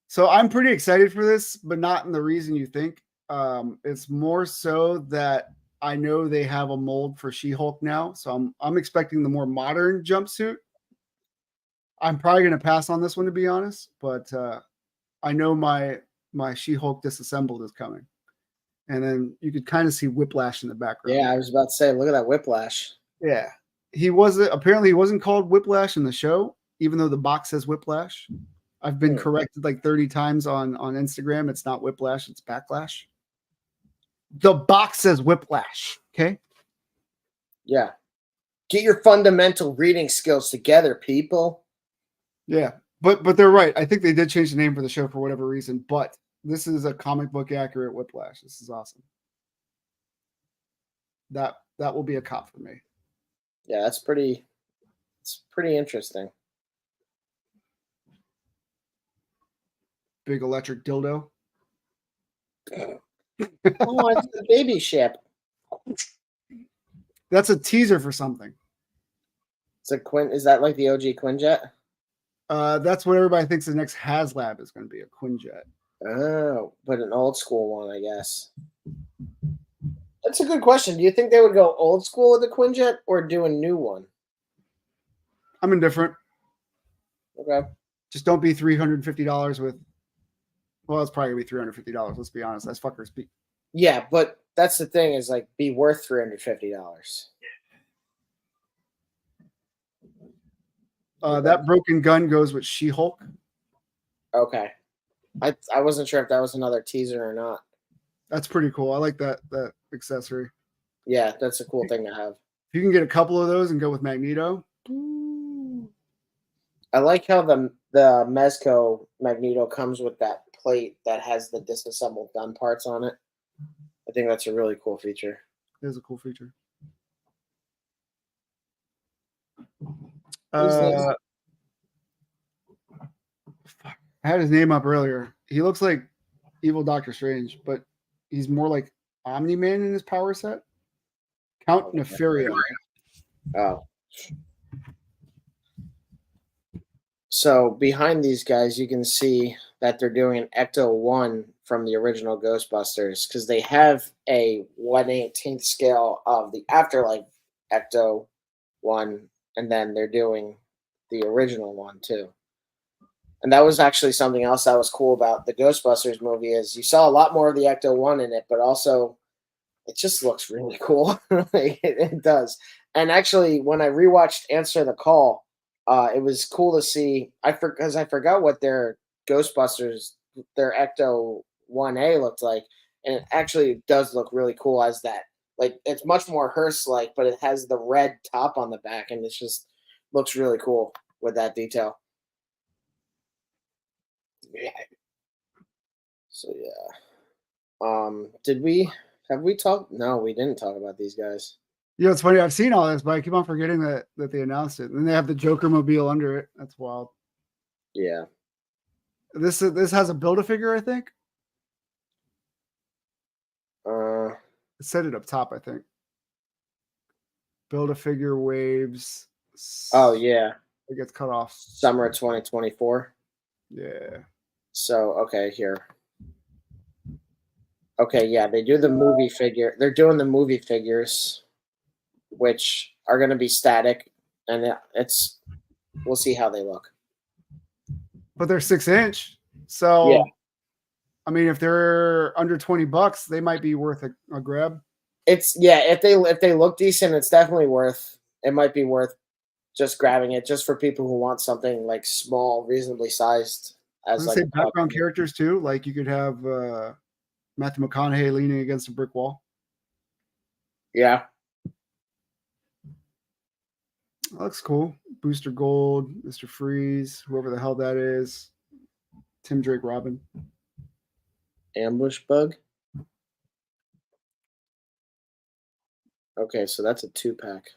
So I'm pretty excited for this, but not in the reason you think. It's more so that I know they have a mold for She-Hulk now, so I'm expecting the more modern jumpsuit. I'm probably going to pass on this one to be honest, but I know my She-Hulk disassembled is coming, and then you could kind of see Whiplash in the background. Yeah, I was about to say, look at that Whiplash. Yeah, he wasn't called Whiplash in the show, even though the box says Whiplash. I've been corrected like 30 times on Instagram. It's not Whiplash, it's Backlash. The box says Whiplash. Okay. Yeah. Get your fundamental reading skills together, people. Yeah. But they're right. I think they did change the name for the show for whatever reason, but this is a comic book accurate Whiplash. This is awesome. That will be a cop for me. Yeah, it's pretty interesting. Big electric dildo. Oh, it's the baby ship. That's a teaser for something. It's a Quinn. Is that like the OG Quinjet? That's what everybody thinks the next HasLab is going to be, a Quinjet. Oh, but an old school one, I guess. That's a good question. Do you think they would go old school with the Quinjet or do a new one? I'm indifferent. Okay. Just don't be $350 with. Well, it's probably gonna be $350. Let's be honest. That's fuckers. Yeah, but that's the thing is like be worth $350. That broken gun goes with She-Hulk. Okay. I wasn't sure if that was another teaser or not. That's pretty cool. I like that accessory. Yeah, that's a cool thing to have. If you can get a couple of those and go with Magneto. I like how the Mezco Magneto comes with that plate that has the disassembled gun parts on it. I think that's a really cool feature. It is a cool feature. Who's this? I had his name up earlier. He looks like evil Doctor Strange, but he's more like Omni-Man in his power set. Count Nefario. Oh. So behind these guys, you can see that they're doing an Ecto-1 from the original Ghostbusters because they have a 1/18th scale of the Afterlife Ecto-1, and then they're doing the original one too. And that was actually something else that was cool about the Ghostbusters movie is you saw a lot more of the Ecto-1 in it, but also it just looks really cool. It does. And actually, when I rewatched Answer the Call, it was cool to see. Because I forgot what their Ghostbusters, their Ecto 1A looked like, and it actually does look really cool as that. Like it's much more hearse-like, but it has the red top on the back, and it just looks really cool with that detail. Yeah. So yeah. Have we talked? No, we didn't talk about these guys. Yeah, it's funny. I've seen all this, but I keep on forgetting that they announced it. And they have the Joker mobile under it. That's wild. Yeah. This has a Build-A-Figure, I think. It said it up top, I think. Build-A-Figure waves. Oh yeah. It gets cut off. Summer 2024. Yeah. So okay, here. Okay, yeah, they do the movie figure. They're doing the movie figures, which are going to be static, and we'll see how they look. But they're 6-inch, so yeah. I mean, if they're under $20, they might be worth a grab. If they look decent, it's definitely worth. It might be worth just grabbing it, just for people who want something like small, reasonably sized. As like background characters too, like you could have Matthew McConaughey leaning against a brick wall. Yeah. That looks cool. Booster Gold, Mr. Freeze, whoever the hell that is. Tim Drake Robin. Ambush Bug. Okay, so that's a 2-pack.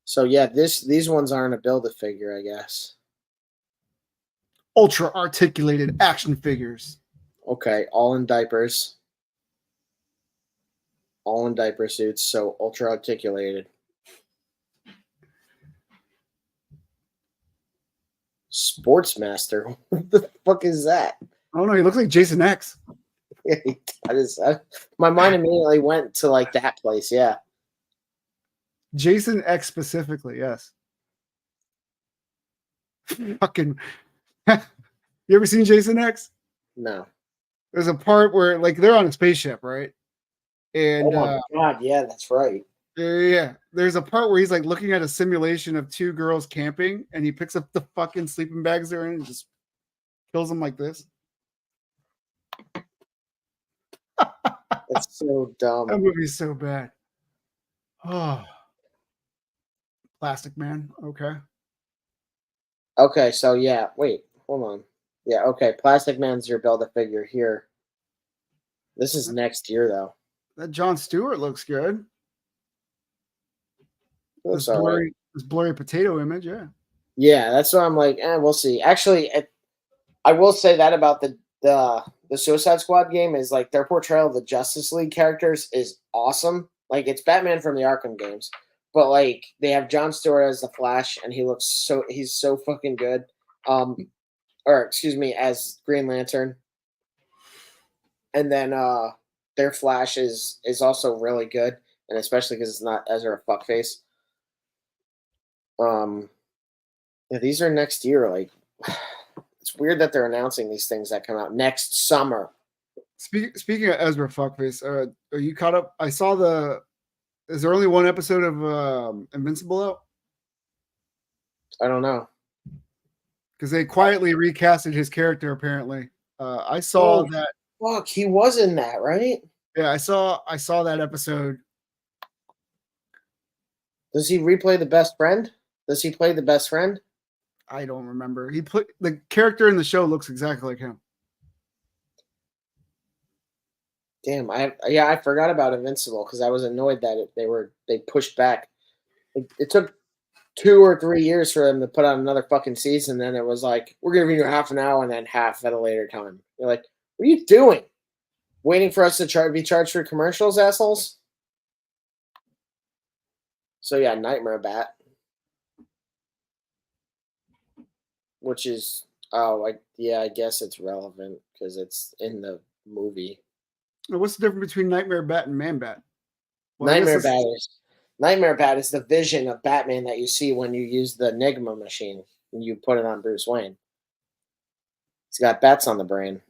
So yeah, these ones aren't a Build-A-Figure, I guess. Ultra articulated action figures. Okay, all in diapers. all in diaper suits, so ultra articulated. Sportsmaster. What the fuck is that? I don't know. He looks like Jason X. My mind immediately went to like that place. Yeah. Jason X specifically, yes. Fucking. You ever seen Jason X? No. There's a part where like they're on a spaceship, right? And Oh my god. Yeah, that's right. yeah, there's a part where he's like looking at a simulation of two girls camping, and he picks up the fucking sleeping bags they're in and just kills them like this. That's so dumb. That movie's so bad. Oh, Plastic Man. Okay. Okay, so yeah, wait, hold on. Yeah, okay. Plastic Man's your build a figure here. This is next year though. That Jon Stewart looks good. Looks all right. This blurry potato image, yeah. Yeah, that's what I'm like. We'll see. Actually, I will say that about the Suicide Squad game is like their portrayal of the Justice League characters is awesome. Like it's Batman from the Arkham games, but like they have Jon Stewart as the Flash, and he's so fucking good. Or excuse me, as Green Lantern, and then their Flash is also really good, and especially because it's not Ezra fuckface. Yeah, these are next year. Like, it's weird that they're announcing these things that come out next summer. Speaking of Ezra fuckface, are you caught up? I saw the. Is there only one episode of Invincible out? I don't know. Because they quietly recasted his character. Apparently, I saw that. Fuck, he was in that, right? Yeah, I saw that episode. Does he replay the best friend? Does he play the best friend? I don't remember. He put the character in the show looks exactly like him. Damn, I forgot about Invincible because I was annoyed that they pushed back. It took 2 or 3 years for them to put out another fucking season. Then it was like, we're giving you half an hour and then half at a later time. You're like, what are you doing? Waiting for us to be charged for commercials, assholes? So yeah, Nightmare Bat, which is I guess it's relevant because it's in the movie. What's the difference between Nightmare Bat and Man Bat? Well, Nightmare Bat is the vision of Batman that you see when you use the Enigma machine and you put it on Bruce Wayne. He's got bats on the brain.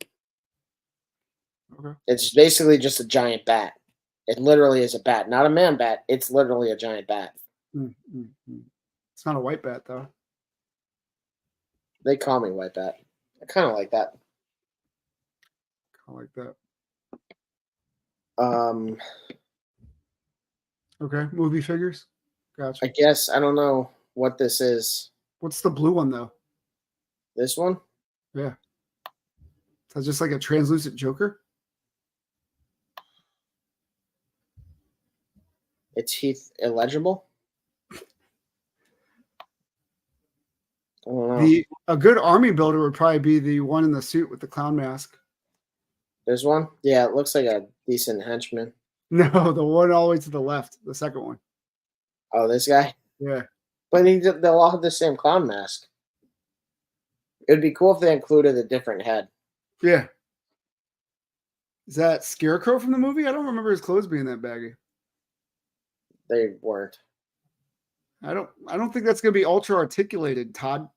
Okay. It's basically just a giant bat. It literally is a bat, not a man bat. It's literally a giant bat. It's not a white bat though. They call me White Bat. I kind of like that. I like that. Okay, movie figures. Gotcha. I guess I don't know what this is. What's the blue one though? This one? Yeah. That's just like a translucent Joker. It's Heath illegible. I don't know. A good army builder would probably be the one in the suit with the clown mask. There's one? Yeah, it looks like a decent henchman. No, the one all the way to the left, the second one. Oh, this guy? Yeah. But they'll all have the same clown mask. It would be cool if they included a different head. Yeah. Is that Scarecrow from the movie? I don't remember his clothes being that baggy. They weren't. I don't think that's going to be ultra articulated, Todd.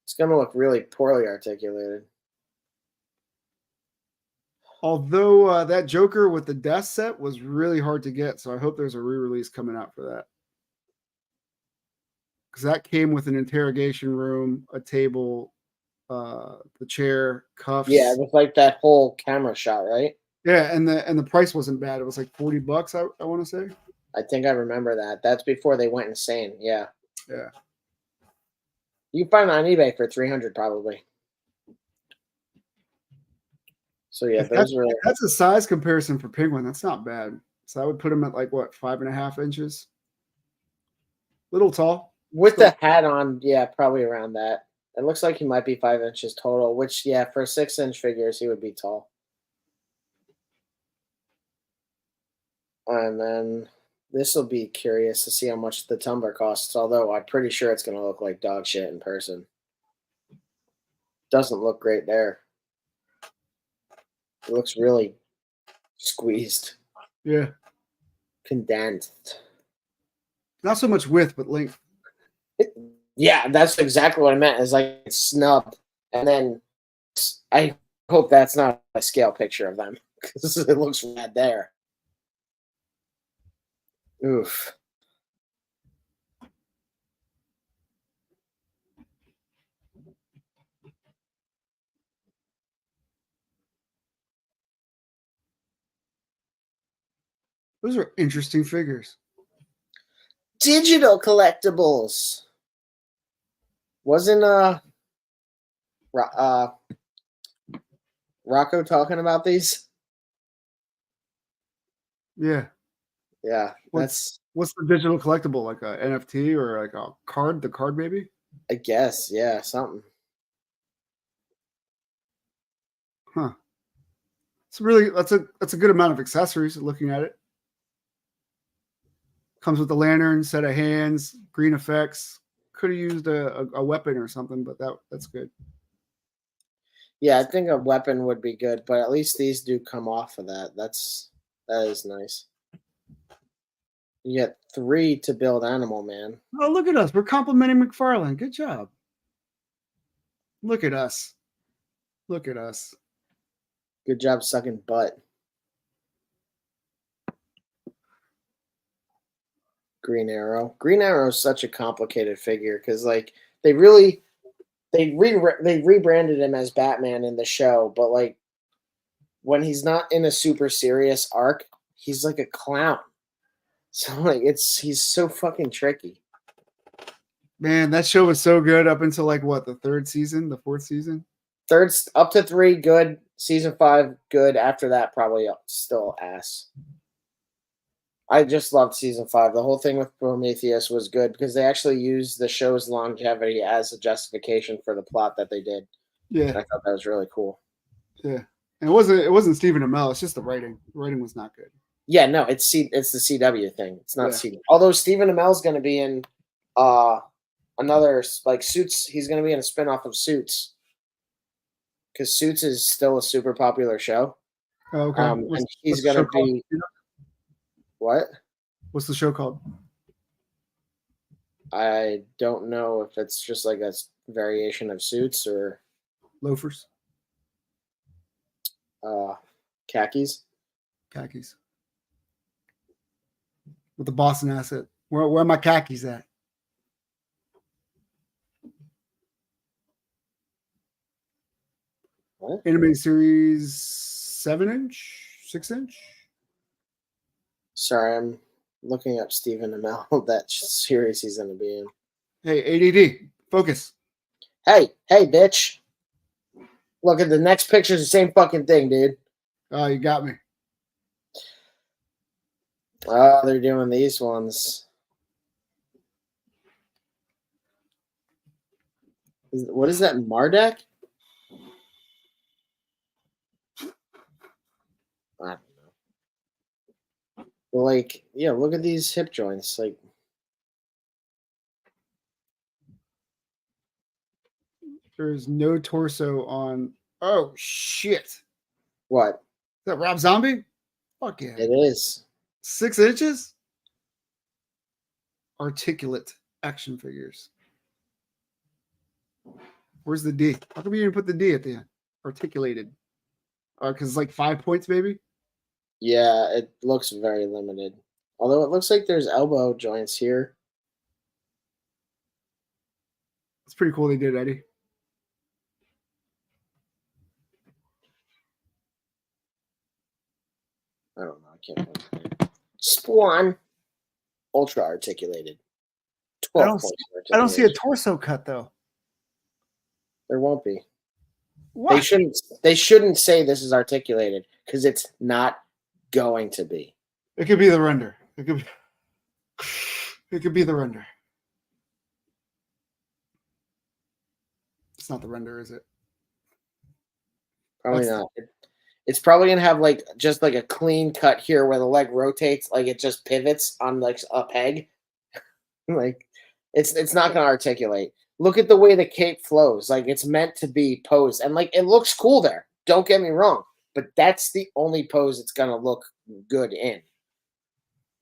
It's going to look really poorly articulated. Although that Joker with the death set was really hard to get, so I hope there's a re-release coming out for that. Because that came with an interrogation room, a table, the chair, cuffs. Yeah, it was like that whole camera shot, right? Yeah, and the price wasn't bad. It was like $40, I want to say. I think I remember that. That's before they went insane. Yeah. Yeah. You can find it on eBay for $300 probably. So yeah, that's a size comparison for Penguin. That's not bad. So I would put him at like what, 5.5 inches? Little tall. With the hat on, yeah, probably around that. It looks like he might be 5 inches total, which yeah, for 6-inch figures, he would be tall. And then this will be curious to see how much the tumbler costs, although I'm pretty sure it's going to look like dog shit in person. Doesn't look great there. It looks really squeezed, Yeah. condensed. Not so much width, but length. Yeah, that's exactly what I meant. It's like it's snubbed. And then I hope that's not a scale picture of them because it looks bad there. Oof. Those are interesting figures. Digital collectibles. Wasn't Rocco talking about these? Yeah. Yeah, What's the digital collectible? Like a NFT or like a card? The card maybe? I guess, yeah, something. Huh. That's a good amount of accessories looking at it. Comes with the lantern, set of hands, green effects. Could have used a weapon or something, but that's good. Yeah, I think a weapon would be good, but at least these do come off of that. That is nice. You get 3 to build Animal Man. Oh, look at us. We're complimenting McFarlane. Good job. Look at us. Look at us. Good job sucking butt. Green Arrow. Green Arrow is such a complicated figure because like they rebranded him as Batman in the show, but like when he's not in a super serious arc, he's like a clown. So like he's so fucking tricky. Man, that show was so good up until like what, the fourth season? Third up to 3 good, season 5 good. After that, probably still ass. I just loved season 5. The whole thing with Prometheus was good because they actually used the show's longevity as a justification for the plot that they did. Yeah, and I thought that was really cool. Yeah, and it wasn't Stephen Amell. It's just the writing. The writing was not good. Yeah, no, it's the CW thing. It's not CW. Although Stephen Amell's going to be in another like Suits. He's going to be in a spinoff of Suits because Suits is still a super popular show. Oh, okay. And he's going to be what? What's the show called? I don't know if it's just like a variation of Suits or Loafers. Khakis. With the Boston asset. Where are my khakis at? What? Animated series 7-inch, 6-inch. Sorry, I'm looking up Stephen Amell. That series he's going to be in. Hey, ADD, focus. Hey, bitch. Look at the next picture's the same fucking thing, dude. Oh, you got me. Oh, they're doing these ones. What is that, Marduk? I don't know. But like, yeah, look at these hip joints. Like, there's no torso on. Oh shit! What? Is that Rob Zombie? Fuck yeah! It is 6 inches. Articulate action figures. Where's the D? How come you didn't put the D at the end? Articulated. Because it's like 5 points, maybe. Yeah, it looks very limited. Although it looks like there's elbow joints here. It's pretty cool they did, Eddie. I don't know. I can't find Spawn. Ultra articulated. 12 points. I don't see a torso cut though. There won't be. What? They shouldn't say this is articulated because it's not going to be. It could be the render. It could be the render. It's not the render, is it? Probably not. It's probably gonna have like just like a clean cut here where the leg rotates, like it just pivots on like a peg. Like it's not gonna articulate. Look at the way the cape flows. Like it's meant to be posed, and like it looks cool there. Don't get me wrong, but that's the only pose it's gonna look good in.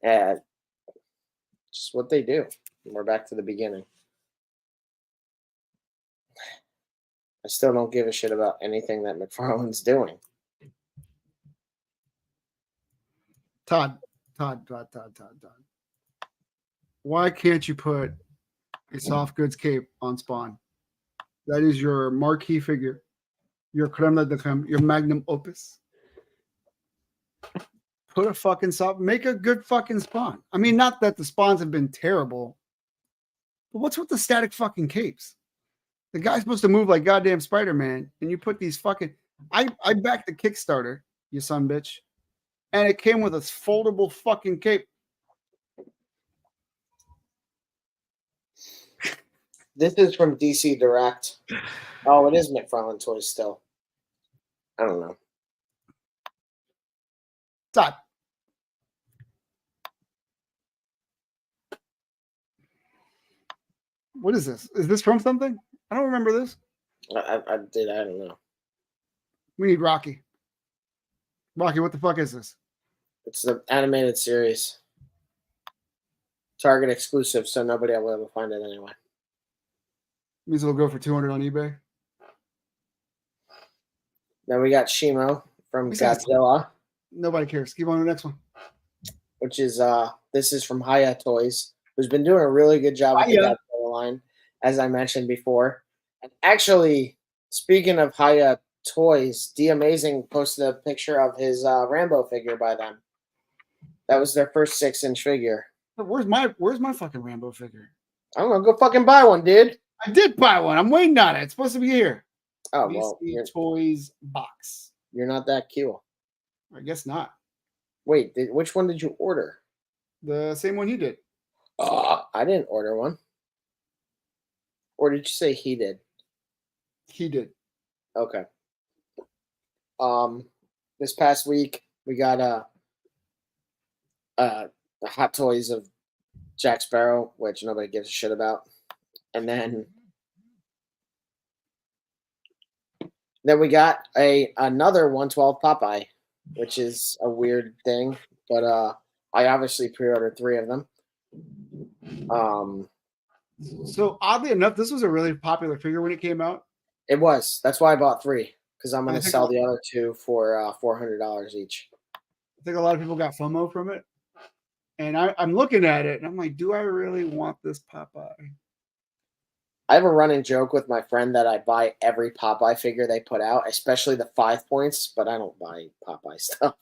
Uh, just what they do. We're back to the beginning. I still don't give a shit about anything that McFarlane's doing. Todd. Why can't you put a soft goods cape on Spawn? That is your marquee figure, your creme de creme, your magnum opus. Put a fucking make a good fucking Spawn. I mean, not that the Spawns have been terrible, but what's with the static fucking capes? The guy's supposed to move like goddamn Spider-Man, and you put these fucking. I backed the Kickstarter, you son bitch, and it came with a foldable fucking cape. This is from DC Direct. Oh, it is McFarlane Toys still. I don't know. Todd. What is this? Is this from something? I don't remember this. I don't know. We need Rocky. Rocky, what the fuck is this? It's the animated series. Target exclusive, so nobody will ever find it anyway. Means it'll go for $200 on eBay. Then we got Shimo from Godzilla. Nobody cares. Keep on to the next one. Which is this is from Haya Toys, who's been doing a really good job with the Godzilla line, as I mentioned before. And actually, speaking of Haya Toys, D Amazing posted a picture of his Rambo figure by them. That was their first 6-inch figure. Where's my fucking Rambo figure? I don't know. Go fucking buy one, dude. I did buy one. I'm waiting on it. It's supposed to be here. Oh, well. Toys box. You're not that cute. I guess not. Wait, which one did you order? The same one you did. I didn't order one. Or did you say he did? He did. Okay. This past week we got the Hot Toys of Jack Sparrow, which nobody gives a shit about, and then we got another 112 Popeye, which is a weird thing, but I obviously pre-ordered 3 of them. So oddly enough, this was a really popular figure when it came out. It was. That's why I bought 3, because I'm going to sell the other 2 for $400 each. I think a lot of people got FOMO from it. And I'm looking at it, and I'm like, do I really want this Popeye? I have a running joke with my friend that I buy every Popeye figure they put out, especially the 5 points, but I don't buy Popeye stuff.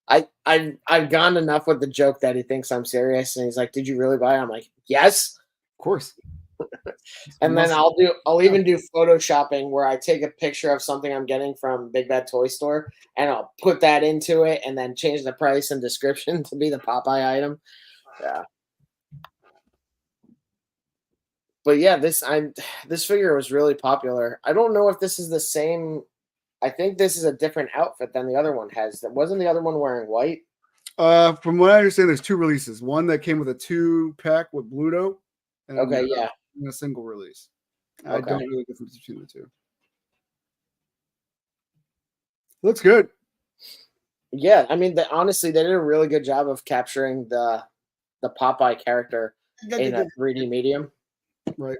I've gone enough with the joke that he thinks I'm serious, and he's like, "Did you really buy it?" I'm like, "Yes, of course." And then I'll even do photoshopping where I take a picture of something I'm getting from Big Bad Toy Store, and I'll put that into it, and then change the price and description to be the Popeye item. Yeah. But yeah, this figure was really popular. I don't know if this is the same. I think this is a different outfit than the other one has. Wasn't the other one wearing white? From what I understand, there's 2 releases. One that came with a 2-pack with Bluto. And a single release. I don't know the difference between the 2. Looks good. Yeah, I mean, honestly, they did a really good job of capturing the Popeye character in a 3D medium. Right.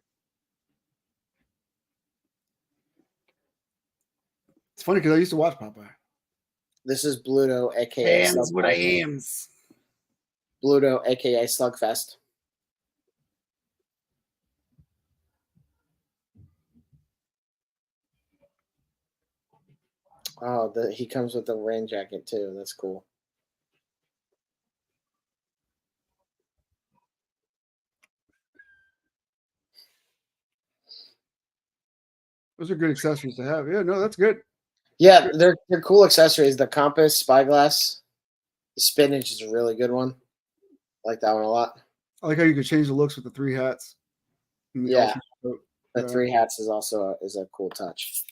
It's funny because I used to watch Popeye. This is Bluto, aka That's what I am. Bluto, aka Slugfest. Oh, he comes with a rain jacket too. That's cool. Those are good accessories to have. Yeah, no, that's good. Yeah, they're cool accessories. The compass, spyglass, the spinach is a really good one. I like that one a lot. I like how you could change the looks with the 3 hats. Yeah, the 3 hats is also a cool touch.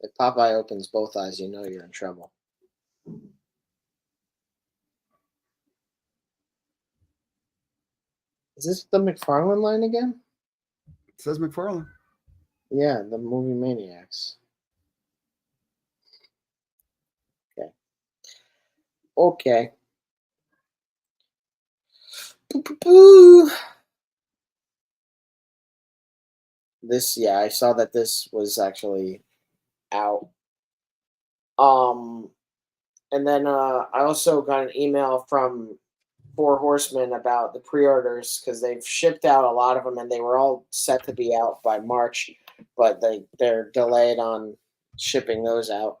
If Popeye opens both eyes, you know you're in trouble. Is this the McFarlane line again? It says McFarlane. Yeah, the movie Maniacs. Okay. Okay. Boo. This, yeah, I saw that this was actually out. And then I also got an email from Four Horsemen about the pre-orders because they've shipped out a lot of them and they were all set to be out by March, but they're delayed on shipping those out.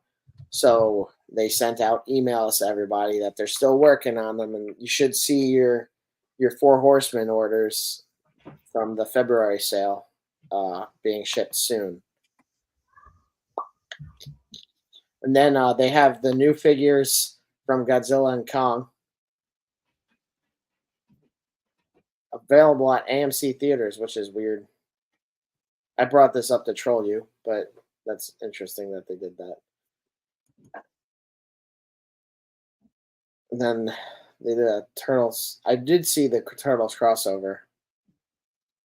So they sent out emails to everybody that they're still working on them, and you should see your Four Horsemen orders from the February sale being shipped soon. And then they have the new figures from Godzilla and Kong available at AMC theaters, which is weird. I brought this up to troll you, but that's interesting that they did that. And then they did a Turtles. I did see the Turtles crossover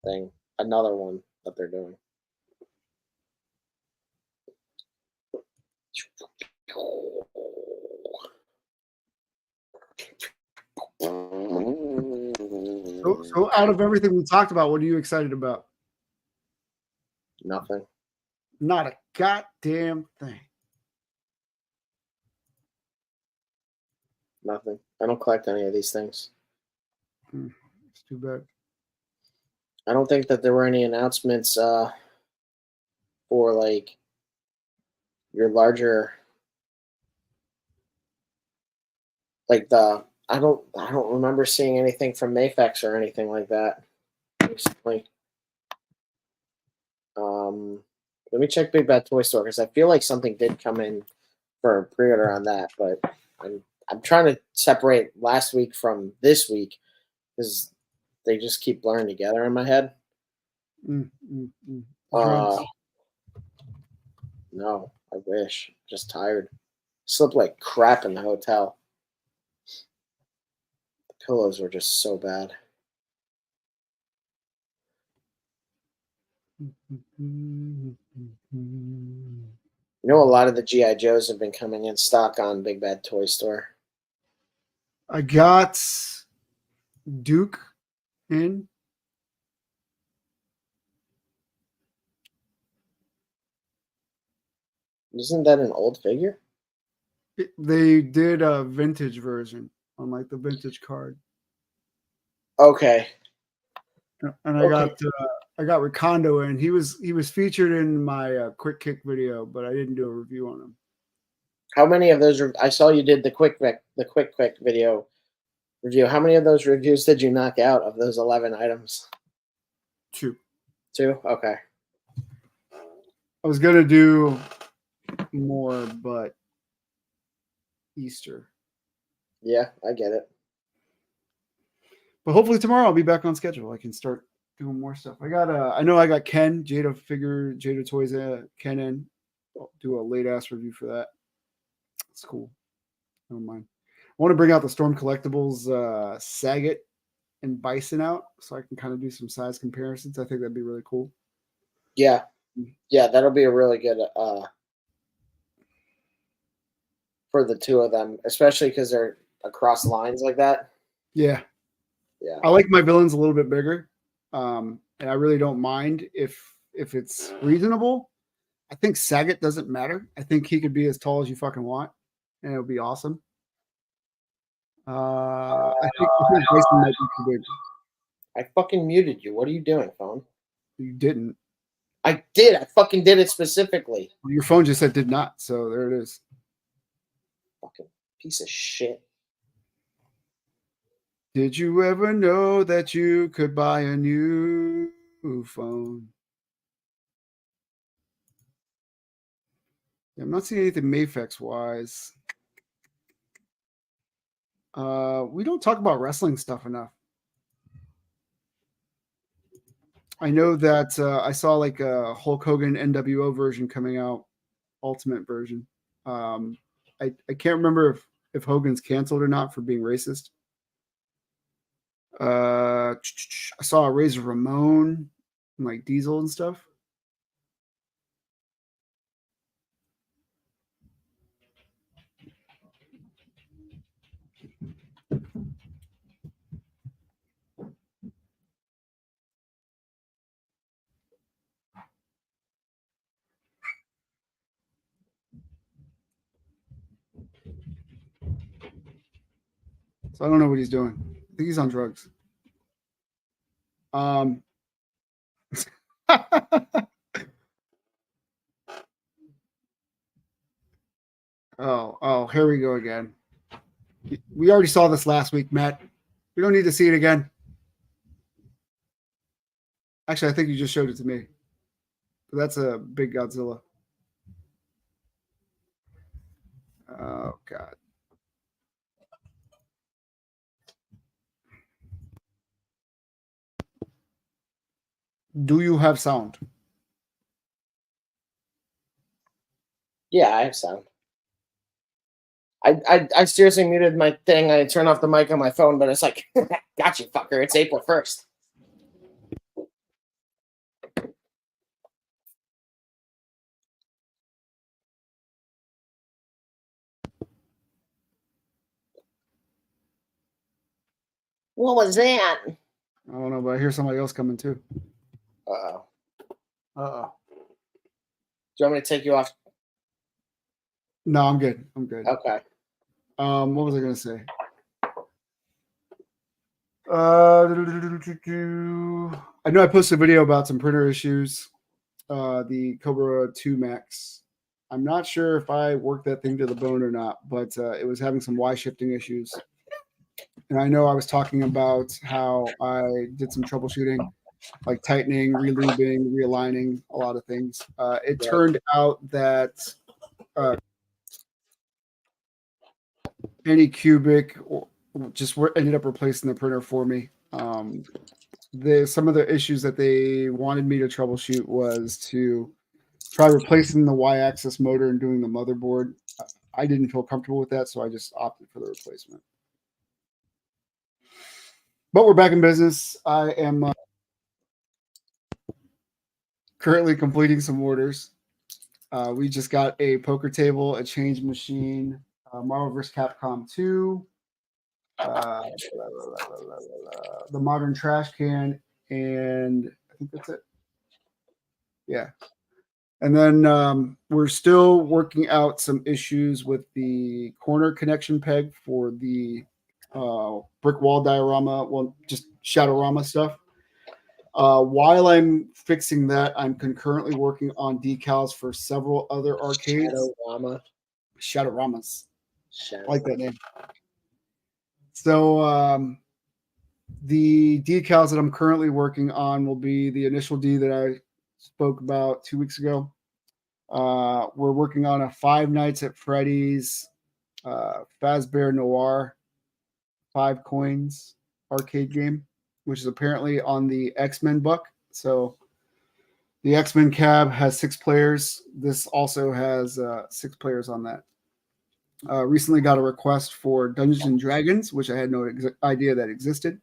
thing, another one that they're doing. So out of everything we talked about, what are you excited about? Nothing. Not a goddamn thing. Nothing. I don't collect any of these things. It's too bad. I don't think that there were any announcements for like your larger, like the. I don't remember seeing anything from Mayfex or anything like that recently. Let me check Big Bad Toy Store because I feel like something did come in for a pre-order on that, but I'm trying to separate last week from this week because they just keep blurring together in my head. No, I wish. Just tired. Slept like crap in the hotel. The pillows were just so bad. You know, a lot of the GI Joes have been coming in stock on Big Bad Toy Store. I got Duke in. Isn't that an old figure? They did a vintage version on like the vintage card. Okay. And I got Recondo in. He was featured in my Quick Kick video, but I didn't do a review on him. How many of those? I saw you did the quick video review. How many of those reviews did you knock out of those 11 items? 2. Okay. I was gonna do more, but Easter. Yeah, I get it. But hopefully tomorrow I'll be back on schedule. I can start doing more stuff. I know I got Ken, Jada Toys, Ken in. I'll do a late ass review for that. It's cool. Never mind. I want to bring out the Storm Collectibles Saget and Bison out so I can kind of do some size comparisons. I think that'd be really cool. Yeah, that'll be a really good for the two of them, especially because they're across lines like that. Yeah. I like my villains a little bit bigger, and I really don't mind if it's reasonable. I think Saget doesn't matter. I think he could be as tall as you fucking want, and it'll be awesome. I think Bison might be too big. I fucking muted you. What are you doing, phone? You didn't. I did. I fucking did it specifically. Your phone just said did not, so there it is. Fucking piece of shit. Did you ever know that you could buy a new phone? Yeah, I'm not seeing anything Mayfex wise. We don't talk about wrestling stuff enough. I know that I saw like a Hulk Hogan NWO version coming out Ultimate version. I can't remember if Hogan's canceled or not for being racist. I saw a Razor Ramon and like Diesel and stuff. So I don't know what he's doing. I think he's on drugs. Oh, here we go again. We already saw this last week, Matt. We don't need to see it again. Actually, I think you just showed it to me. But that's a big Godzilla. Oh, God. Do you have sound? Yeah, I have sound. I seriously muted my thing. I turned off the mic on my phone, but it's like, gotcha, fucker. It's April 1st. What was that? I don't know, but I hear somebody else coming too. Uh-oh. Uh-oh. Do you want me to take you off? No, I'm good. I'm good. Okay. What was I going to say? I know I posted a video about some printer issues. The Cobra 2 Max. I'm not sure if I worked that thing to the bone or not, but it was having some Y shifting issues. And I know I was talking about how I did some troubleshooting, like tightening, relubing, realigning, a lot of things. It turned out that any cubic just ended up replacing the printer for me. Some of the issues that they wanted me to troubleshoot was to try replacing the Y-axis motor and doing the motherboard. I didn't feel comfortable with that, so I just opted for the replacement. But we're back in business. I am currently completing some orders. We just got a poker table, a change machine, Marvel vs. Capcom 2, the modern trash can, and I think that's it. Yeah. And then we're still working out some issues with the corner connection peg for the brick wall diorama, well, just Shadowrama stuff. While I'm fixing that, I'm concurrently working on decals for several other arcades. Shadowramas. I like that name. So the decals that I'm currently working on will be the initial D that I spoke about 2 weeks ago. We're working on a Five Nights at Freddy's Fazbear Noir 5 coins arcade game, which is apparently on the X-Men book. So the X-Men cab has 6 players. This also has 6 players on that. Recently got a request for Dungeons and Dragons, which I had no idea that existed.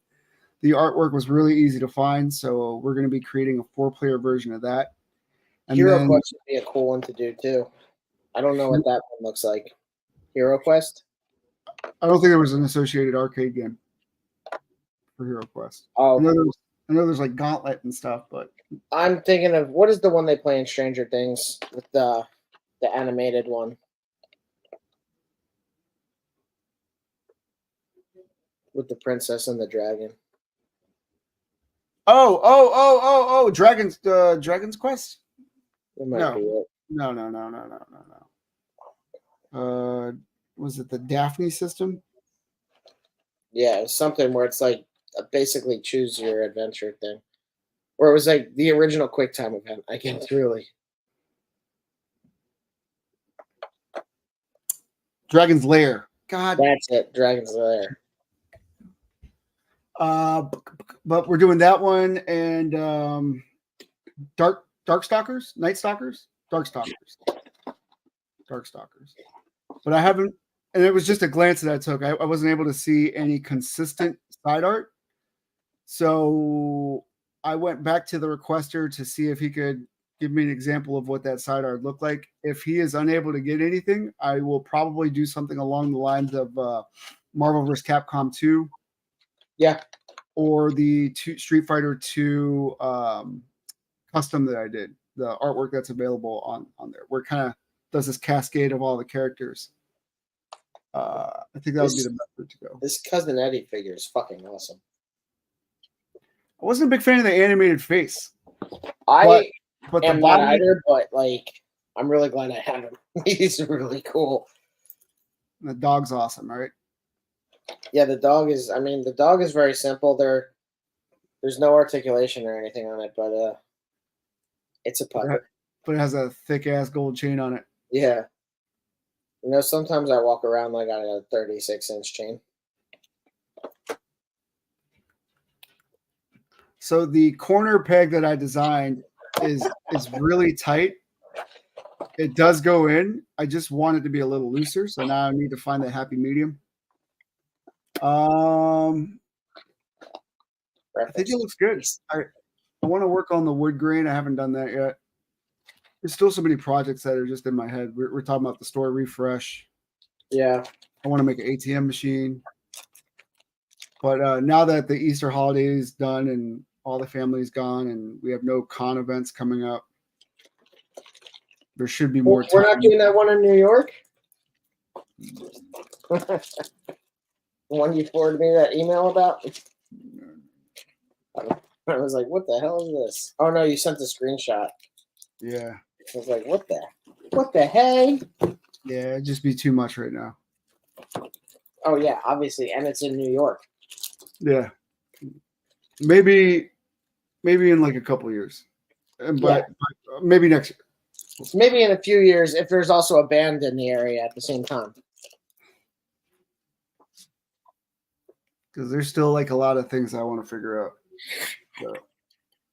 The artwork was really easy to find, so we're going to be creating a 4-player version of that. And Hero then, Quest would be a cool one to do too. I don't know what that one looks like. Hero Quest? I don't think there was an associated arcade game for Hero Quest. Oh, I know there's like Gauntlet and stuff, but I'm thinking of what is the one they play in Stranger Things with the animated one with the princess and the dragon. Oh, Dragon's Quest. That might be it. No. Was it the Daphne system? Yeah, it was something where it's like basically choose your adventure thing. Or it was like the original QuickTime event. I guess really. Dragon's Lair. God. That's it. Dragon's Lair. But we're doing that one and Darkstalkers, Night Stalkers, Darkstalkers. Darkstalkers. But I haven't, and it was just a glance that I took. I wasn't able to see any consistent side art. So I went back to the requester to see if he could give me an example of what that side art looked like. If he is unable to get anything, I will probably do something along the lines of Marvel vs. Capcom 2. Yeah. Or the Street Fighter 2 custom that I did. The artwork that's available on there, where it kind of does this cascade of all the characters. I think that would be the best route to go. This Cousin Eddie figure is fucking awesome. I wasn't a big fan of the animated face. But am not either, but like I'm really glad I have him. He's really cool. The dog's awesome, right? Yeah, the dog is very simple. There's no articulation or anything on it, but it's a pucker. But it has a thick ass gold chain on it. Yeah. You know, sometimes I walk around like I got a 36-inch chain. So the corner peg that I designed is really tight. It does go in. I just want it to be a little looser, so now I need to find the happy medium. I think it looks good. I want to work on the wood grain. I haven't done that yet. There's still so many projects that are just in my head. We're talking about the store refresh. Yeah. I want to make an ATM machine. But now that the Easter holiday is done and all the family's gone and we have no con events coming up, there should be more time. We're not doing that one in New York? The one you forwarded me that email about? I was like, what the hell is this? Oh, no, you sent the screenshot. Yeah. I was like, what the hey? Yeah, it'd just be too much right now. Oh, yeah, obviously. And it's in New York. Yeah. Maybe in like a couple of years. But maybe next year. Maybe in a few years if there's also a band in the area at the same time. Because there's still like a lot of things I want to figure out. So I'm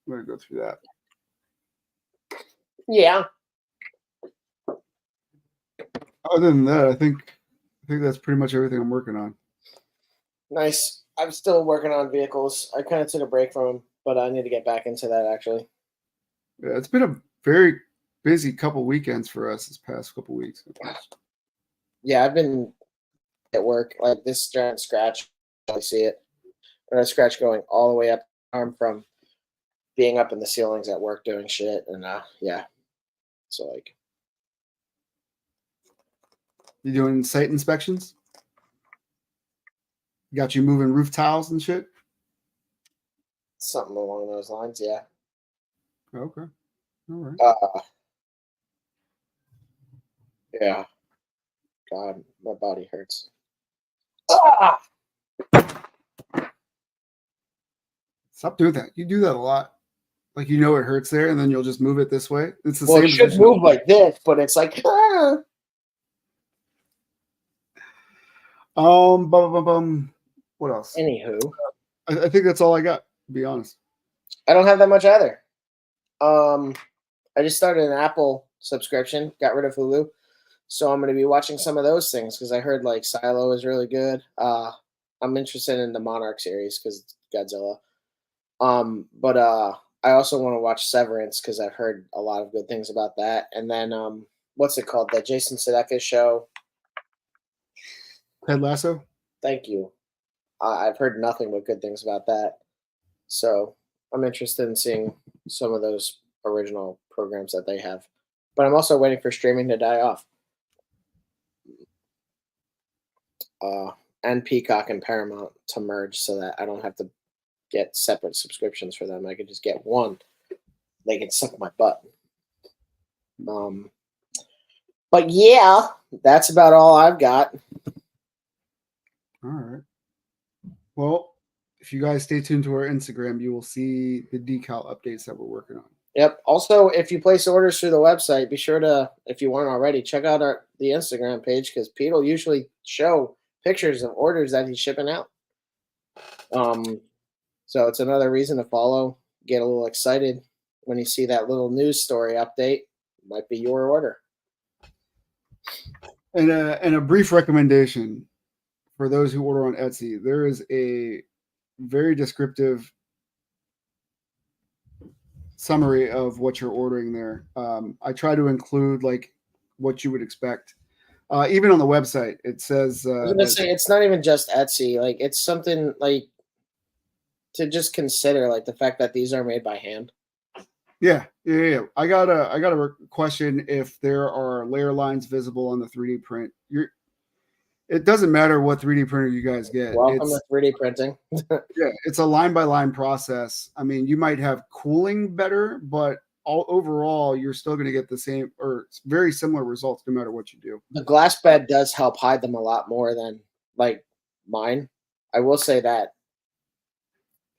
going to go through that. Yeah. Other than that, I think that's pretty much everything I'm working on. Nice. I'm still working on vehicles. I kind of took a break from them, but I need to get back into that actually. Yeah, it's been a very busy couple weekends for us this past couple weeks. Yeah, I've been at work like this giant scratch. I see it. And a scratch going all the way up my arm from being up in the ceilings at work doing shit. And yeah. So like, you doing site inspections? Got you moving roof tiles and shit? something along those lines. Yeah. Okay. All right. Yeah. God, my body hurts. Ah! Stop doing that. You do that a lot. Like you know it hurts there, and then you'll just move it this way. It's the Well, same. it should position. move like this, but it's like. What else? Anywho, I think that's all I got. To be honest. I don't have that much either. I just started an Apple subscription. Got rid of Hulu, so I'm going to be watching some of those things because I heard like Silo is really good. I'm interested in the Monarch series because it's Godzilla. But I also want to watch Severance because I've heard a lot of good things about that. And then what's it called? The Jason Sudeikis show. Ted Lasso. Thank you. I've heard nothing but good things about that. So I'm interested in seeing some of those original programs that they have. But I'm also waiting for streaming to die off. And Peacock and Paramount to merge so that I don't have to get separate subscriptions for them. I could just get one. They can suck my butt. But yeah, that's about all I've got. All right. Well, if you guys stay tuned to our Instagram, you will see the decal updates that we're working on. Yep. Also, if you place orders through the website, be sure to, if you weren't already, check out the Instagram page because Pete will usually show pictures of orders that he's shipping out. So it's another reason to follow. Get a little excited when you see that little news story update. It might be your order. And a brief recommendation for those who order on Etsy, there is a very descriptive summary of what you're ordering there. I try to include like what you would expect. Even on the website, it says I was gonna that say it's not even just Etsy. Like it's something like to just consider, like the fact that these are made by hand. yeah. I got a question if there are layer lines visible on the 3D print. It doesn't matter what 3D printer you guys get. Welcome to It's 3D printing. Yeah, it's a line by line process. I mean, you might have cooling better, but overall, you're still going to get the same or very similar results no matter what you do. The glass bed does help hide them a lot more than like mine. I will say that.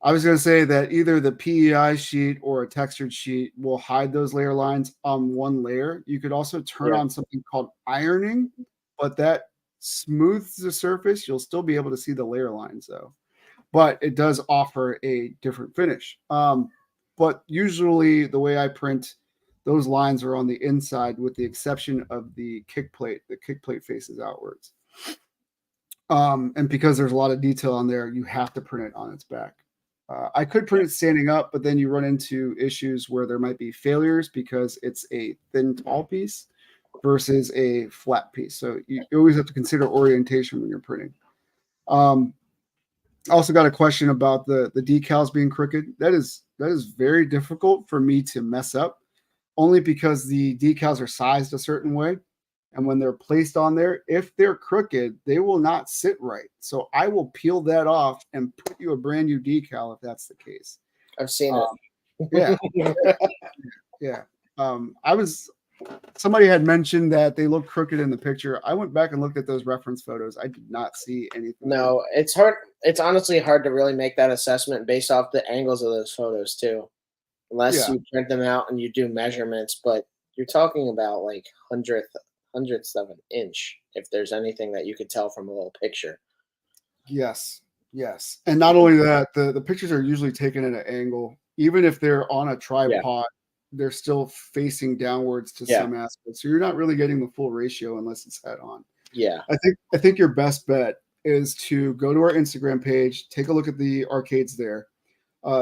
I was going to say that either the PEI sheet or a textured sheet will hide those layer lines on one layer. You could also turn Yeah. on something called ironing, but that smooths the surface. You'll still be able to see the layer lines though, but it does offer a different finish. But usually, the way I print, those lines are on the inside, with the exception of the kick plate. The kick plate faces outwards. And because there's a lot of detail on there, you have to print it on its back. I could print it standing up, but then you run into issues where there might be failures because it's a thin, tall piece versus a flat piece. So you always have to consider orientation when you're printing. I also got a question about the decals being crooked. That is very difficult for me to mess up, only because the decals are sized a certain way. And when they're placed on there, if they're crooked, they will not sit right. So I will peel that off and put you a brand new decal if that's the case. I've seen Um, yeah, yeah. I was Somebody had mentioned that they look crooked in the picture. I went back and looked at those reference photos. I did not see anything. No, it's hard. It's honestly hard to really make that assessment based off the angles of those photos too, unless Yeah, you print them out and you do measurements. But you're talking about like hundredths of an inch, if there's anything that you could tell from a little picture. yes, yes. And not only that, the pictures are usually taken at an angle. Even if they're on a Yeah, tripod, they're still facing downwards to yeah, some aspects. So you're not really getting the full ratio unless it's head on. yeah. I think your best bet is to go to our Instagram page, take a look at the arcades there.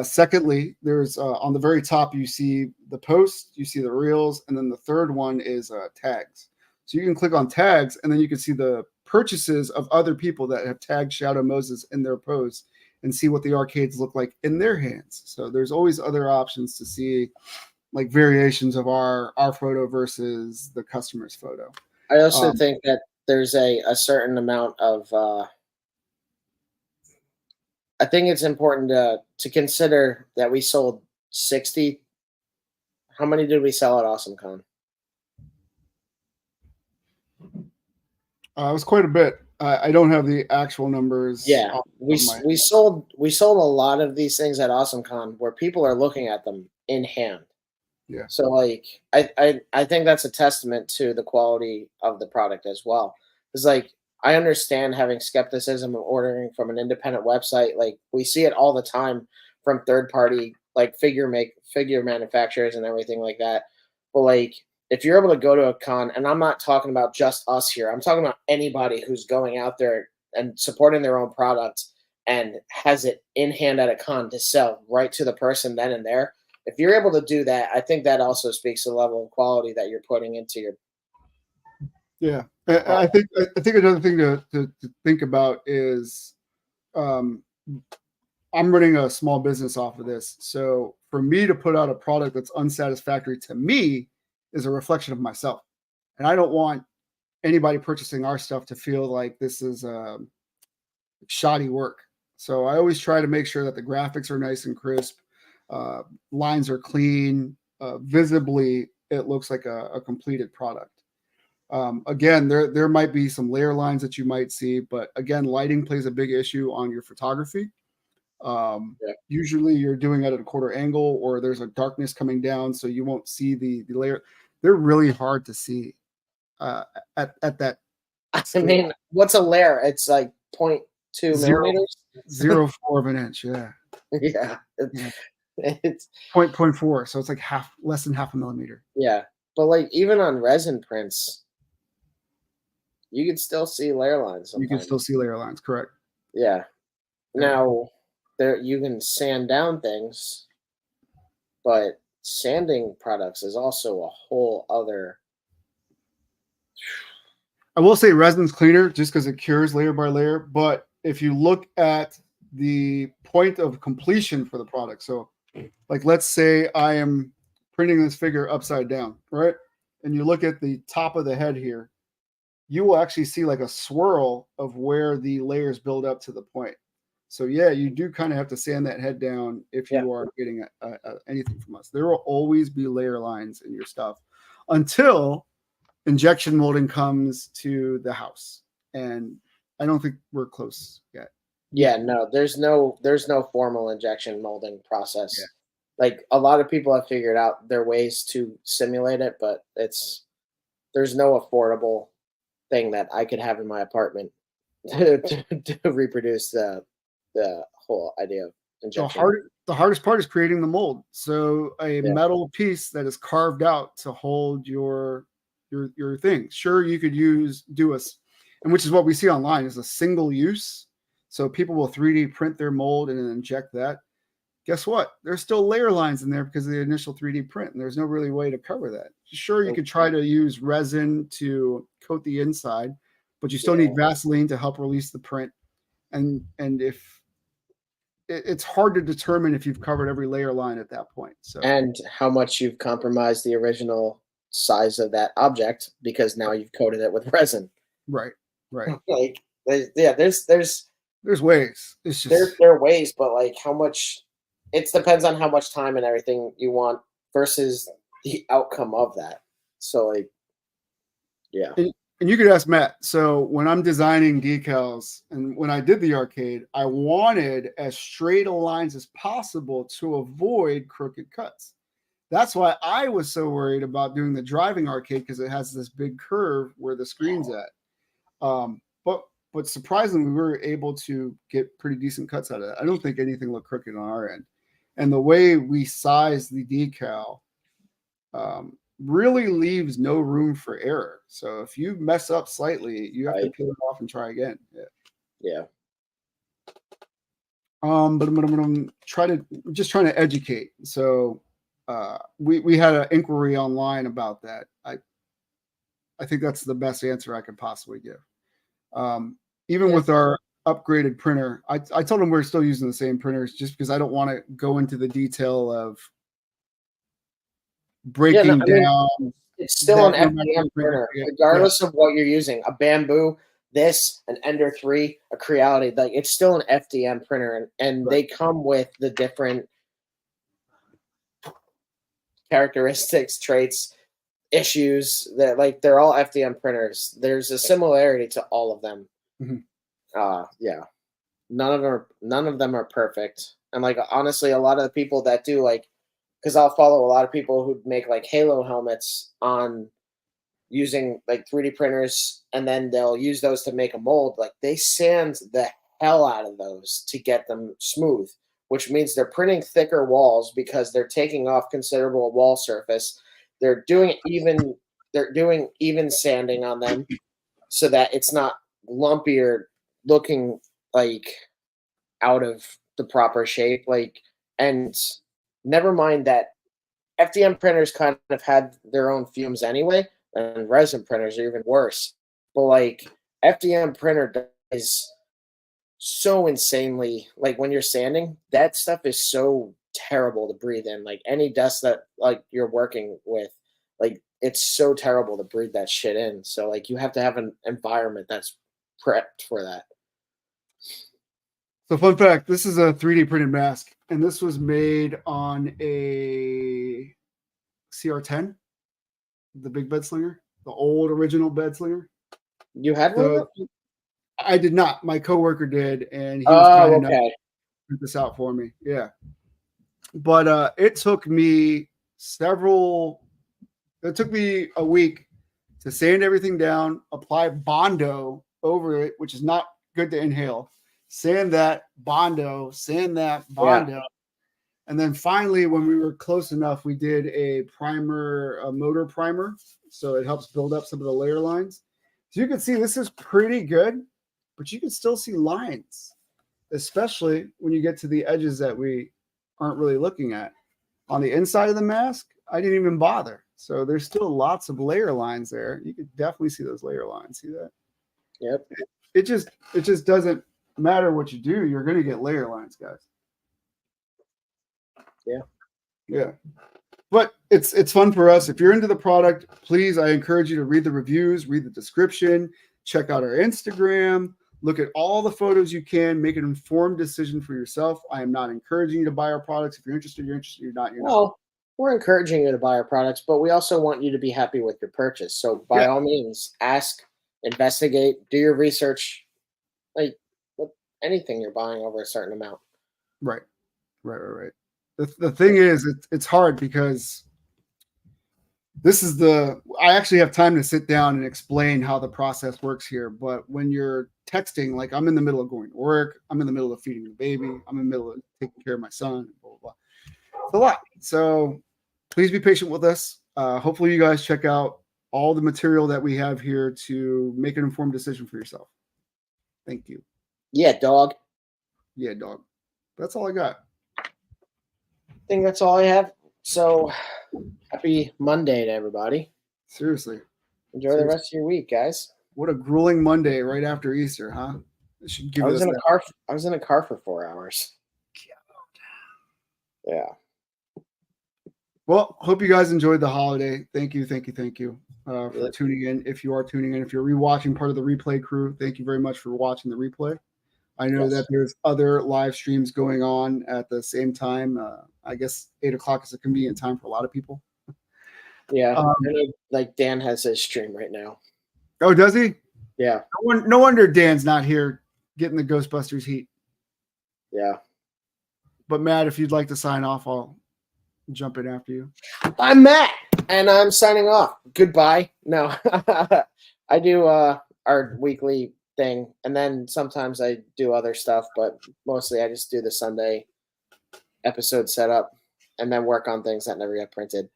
Secondly, there's on the very top you see the post, you see the reels, and then the third one is tags. So you can click on tags, and then you can see the purchases of other people that have tagged Shadow Moses in their posts, and see what the arcades look like in their hands. So there's always other options to see, like variations of our photo versus the customer's photo. I also Um, think that there's a certain amount of. I think it's important to consider that we sold 60. How many did we sell at AwesomeCon? it was quite a bit. I don't have the actual numbers Yeah, off the top of my head. we sold a lot of these things at AwesomeCon where people are looking at them in hand. Yeah. So like I think that's a testament to the quality of the product as well. It's like I understand having skepticism of ordering from an independent website. Like we see it all the time from third party like figure manufacturers and everything like that. But like if you're able to go to a con, and I'm not talking about just us here, I'm talking about anybody who's going out there and supporting their own product and has it in hand at a con to sell right to the person then and there. If you're able to do that, I think that also speaks to the level of quality that you're putting into your Yeah, I think another thing to think about is um, I'm running a small business off of this. So for me to put out a product that's unsatisfactory to me is a reflection of myself, and I don't want anybody purchasing our stuff to feel like this is shoddy work. So I always try to make sure that the graphics are nice and crisp, uh, lines are clean, visibly it looks like a completed product. Again, there might be some layer lines that you might see, but again, lighting plays a big issue on your photography. yeah. Usually, you're doing it at a quarter angle, or there's a darkness coming down, so you won't see the layer. They're really hard to see uh, at that I scale. mean, what's a layer? It's like point 0.2 Zero millimeters. zero four of an inch. Yeah, Yeah, yeah. it's Point four. So it's like less than half a millimeter. yeah. But like even on resin prints, You can still see layer lines You can sometimes. still see layer lines, correct? Yeah. Yeah. Now there you can sand down things, but sanding products is also a whole other. I will say resin's cleaner just because it cures layer by layer. But if you look at the point of completion for the product, so like let's say I am printing this figure upside down, right? And you look at the top of the head here, you will actually see like a swirl of where the layers build up to the point. So yeah, you do kind of have to sand that head down if Yeah. you are getting anything from us. There will always be layer lines in your stuff until injection molding comes to the house, and I don't think we're close yet. Yeah, no, there's no formal injection molding Yeah. process. Like a lot of people have figured out their ways to simulate it, but there's no affordable thing that I could have in my apartment to reproduce the whole idea of The injection. hard the hardest part is creating the mold. So a Yeah, metal piece that is carved out to hold your thing. Sure, you could do a, and which is what we see online is a single use. So people will 3D print their mold and then inject that. Guess what? There's still layer lines in there because of the initial 3D print, and there's no really way to cover that. Sure, you nope, could try to use resin to coat the inside, but you still yeah, need Vaseline to help release the print. And if it's hard to determine if you've covered every layer line at that point. So and how much you've compromised the original size of that object because now you've coated it with resin. right, right. Like, yeah, There's ways. It's there just there are ways, but like how much it depends on how much time and everything you want versus the outcome of that. So like, yeah, and you could ask Matt. So when I'm designing decals and when I did the arcade, I wanted as straight a lines as possible to avoid crooked cuts. That's why I was so worried about doing the driving arcade because it has this big curve where the screen's at. But surprisingly, we were able to get pretty decent cuts out of that. I don't think anything looked crooked on our end. And the way we sized the decal really leaves no room for error. So if you mess up slightly, you have to right, peel it off and try again. Yeah. yeah, But I'm trying to educate. So we had an inquiry online about that. I think that's the best answer I could possibly give. Even yeah, with our upgraded printer, I told them we're still using the same printers just because I don't want to go into the detail of yeah. No, breaking I mean, down it's still an that no matter FDM what printer. printer, Yeah, regardless of what you're using. A Bamboo, this, an Ender 3, a Creality, like it's still an FDM printer, and right. they come with the different characteristics, traits, issues that like they're all FDM printers. There's a similarity to all of them. Mhm. Yeah. None of them are perfect. And like honestly, a lot of the people that do like because I'll follow a lot of people who make like Halo helmets on using like 3D printers and then they'll use those to make a mold. Like they sand the hell out of those to get them smooth, which means they're printing thicker walls because they're taking off considerable wall surface. They're doing even sanding on them so that it's not lumpy or looking like out of the proper shape. Like, and never mind that FDM printers kind of had their own fumes anyway, and resin printers are even worse. But like FDM printer is so insanely like when you're sanding, that stuff is so terrible to breathe in. Like any dust that like you're working with, like it's so terrible to breathe that shit in. So like you have to have an environment that's prepped for that. So fun fact, this is a 3D printed mask, and this was made on a CR10, the big bed slinger, the old original bed slinger. You had one of So them? I did not. My coworker did, and he was kind Oh, enough to okay. print this out for me. Yeah. But it took me several, it took me a week to sand everything down, apply Bondo over it, which is not good to inhale. Sand that, Yeah. Bondo. And then finally, when we were close enough, we did a primer, a motor primer. So it helps build up some of the layer lines. So you can see this is pretty good, but you can still see lines, especially when you get to the edges that we aren't really looking at. On the inside of the mask, I didn't even bother. So there's still lots of layer lines there. You could definitely see those layer lines. See that? Yep. It just doesn't matter what you do. You're going to get layer lines, guys. Yeah. Yeah. But it's fun for us. If you're into the product, please, I encourage you to read the reviews, read the description, check out our Instagram, look at all the photos you can, make an informed decision for yourself. I am not encouraging you to buy our products. If you're interested, you're interested. You're not, you're not. Well, we're encouraging you to buy our products, but we also want you to be happy with your purchase. So by all means, ask, investigate, do your research, like with anything you're buying over a certain amount. Right. The thing is, it's hard because I actually have time to sit down and explain how the process works here. But when you're texting, like I'm in the middle of going to work, I'm in the middle of feeding the baby, I'm in the middle of taking care of my son, blah, blah, blah. It's a lot. So please be patient with us. Hopefully you guys check out all the material that we have here to make an informed decision for yourself. Thank you. Yeah, dog. Yeah, dog. That's all I got. I think that's all I have. So happy Monday to everybody. Seriously. Enjoy the rest of your week, guys. What a grueling Monday right after Easter, huh? It should give I was in a car for 4 hours. Yeah. Well, hope you guys enjoyed the holiday. Thank you for tuning in. If you are tuning in, if you're rewatching part of the replay crew, thank you very much for watching the replay. I know that there's other live streams going on at the same time. I guess 8 o'clock is a convenient time for a lot of people. Yeah, like Dan has his stream right now. Oh, does he? Yeah. No wonder Dan's not here getting the Ghostbusters heat. Yeah. But Matt, if you'd like to sign off, I'll jump in after you. I'm Matt, and I'm signing off. Goodbye. No, I do our weekly thing, and then sometimes I do other stuff, but mostly I just do the Sunday episode setup and then work on things that never get printed.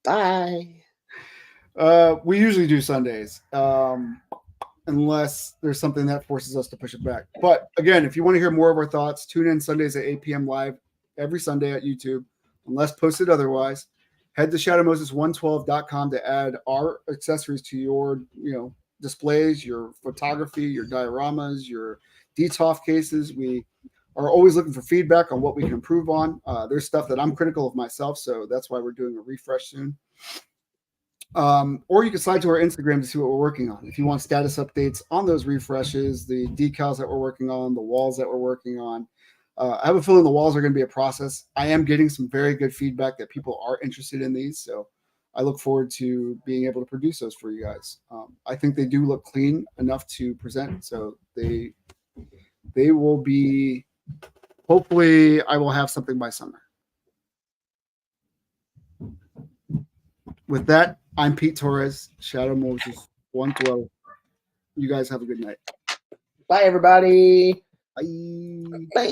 Bye. We usually do Sundays, unless there's something that forces us to push it back. But again, if you want to hear more of our thoughts, tune in Sundays at 8 p.m. live every Sunday at YouTube, unless posted otherwise. Head to shadowmoses112.com to add our accessories to your, displays, your photography, your dioramas, your DTOF cases. We are always looking for feedback on what we can improve on. There's stuff that I'm critical of myself, so that's why we're doing a refresh soon. Or you can slide to our Instagram to see what we're working on. If you want status updates on those refreshes, the decals that we're working on, the walls that we're working on. I have a feeling the walls are going to be a process. I am getting some very good feedback that people are interested in these, so I look forward to being able to produce those for you guys. I think they do look clean enough to present, so they will be. Hopefully, I will have something by summer. With that, I'm Pete Torres, Shadow Moses 112. You guys have a good night. Bye, everybody. Bye. Bye.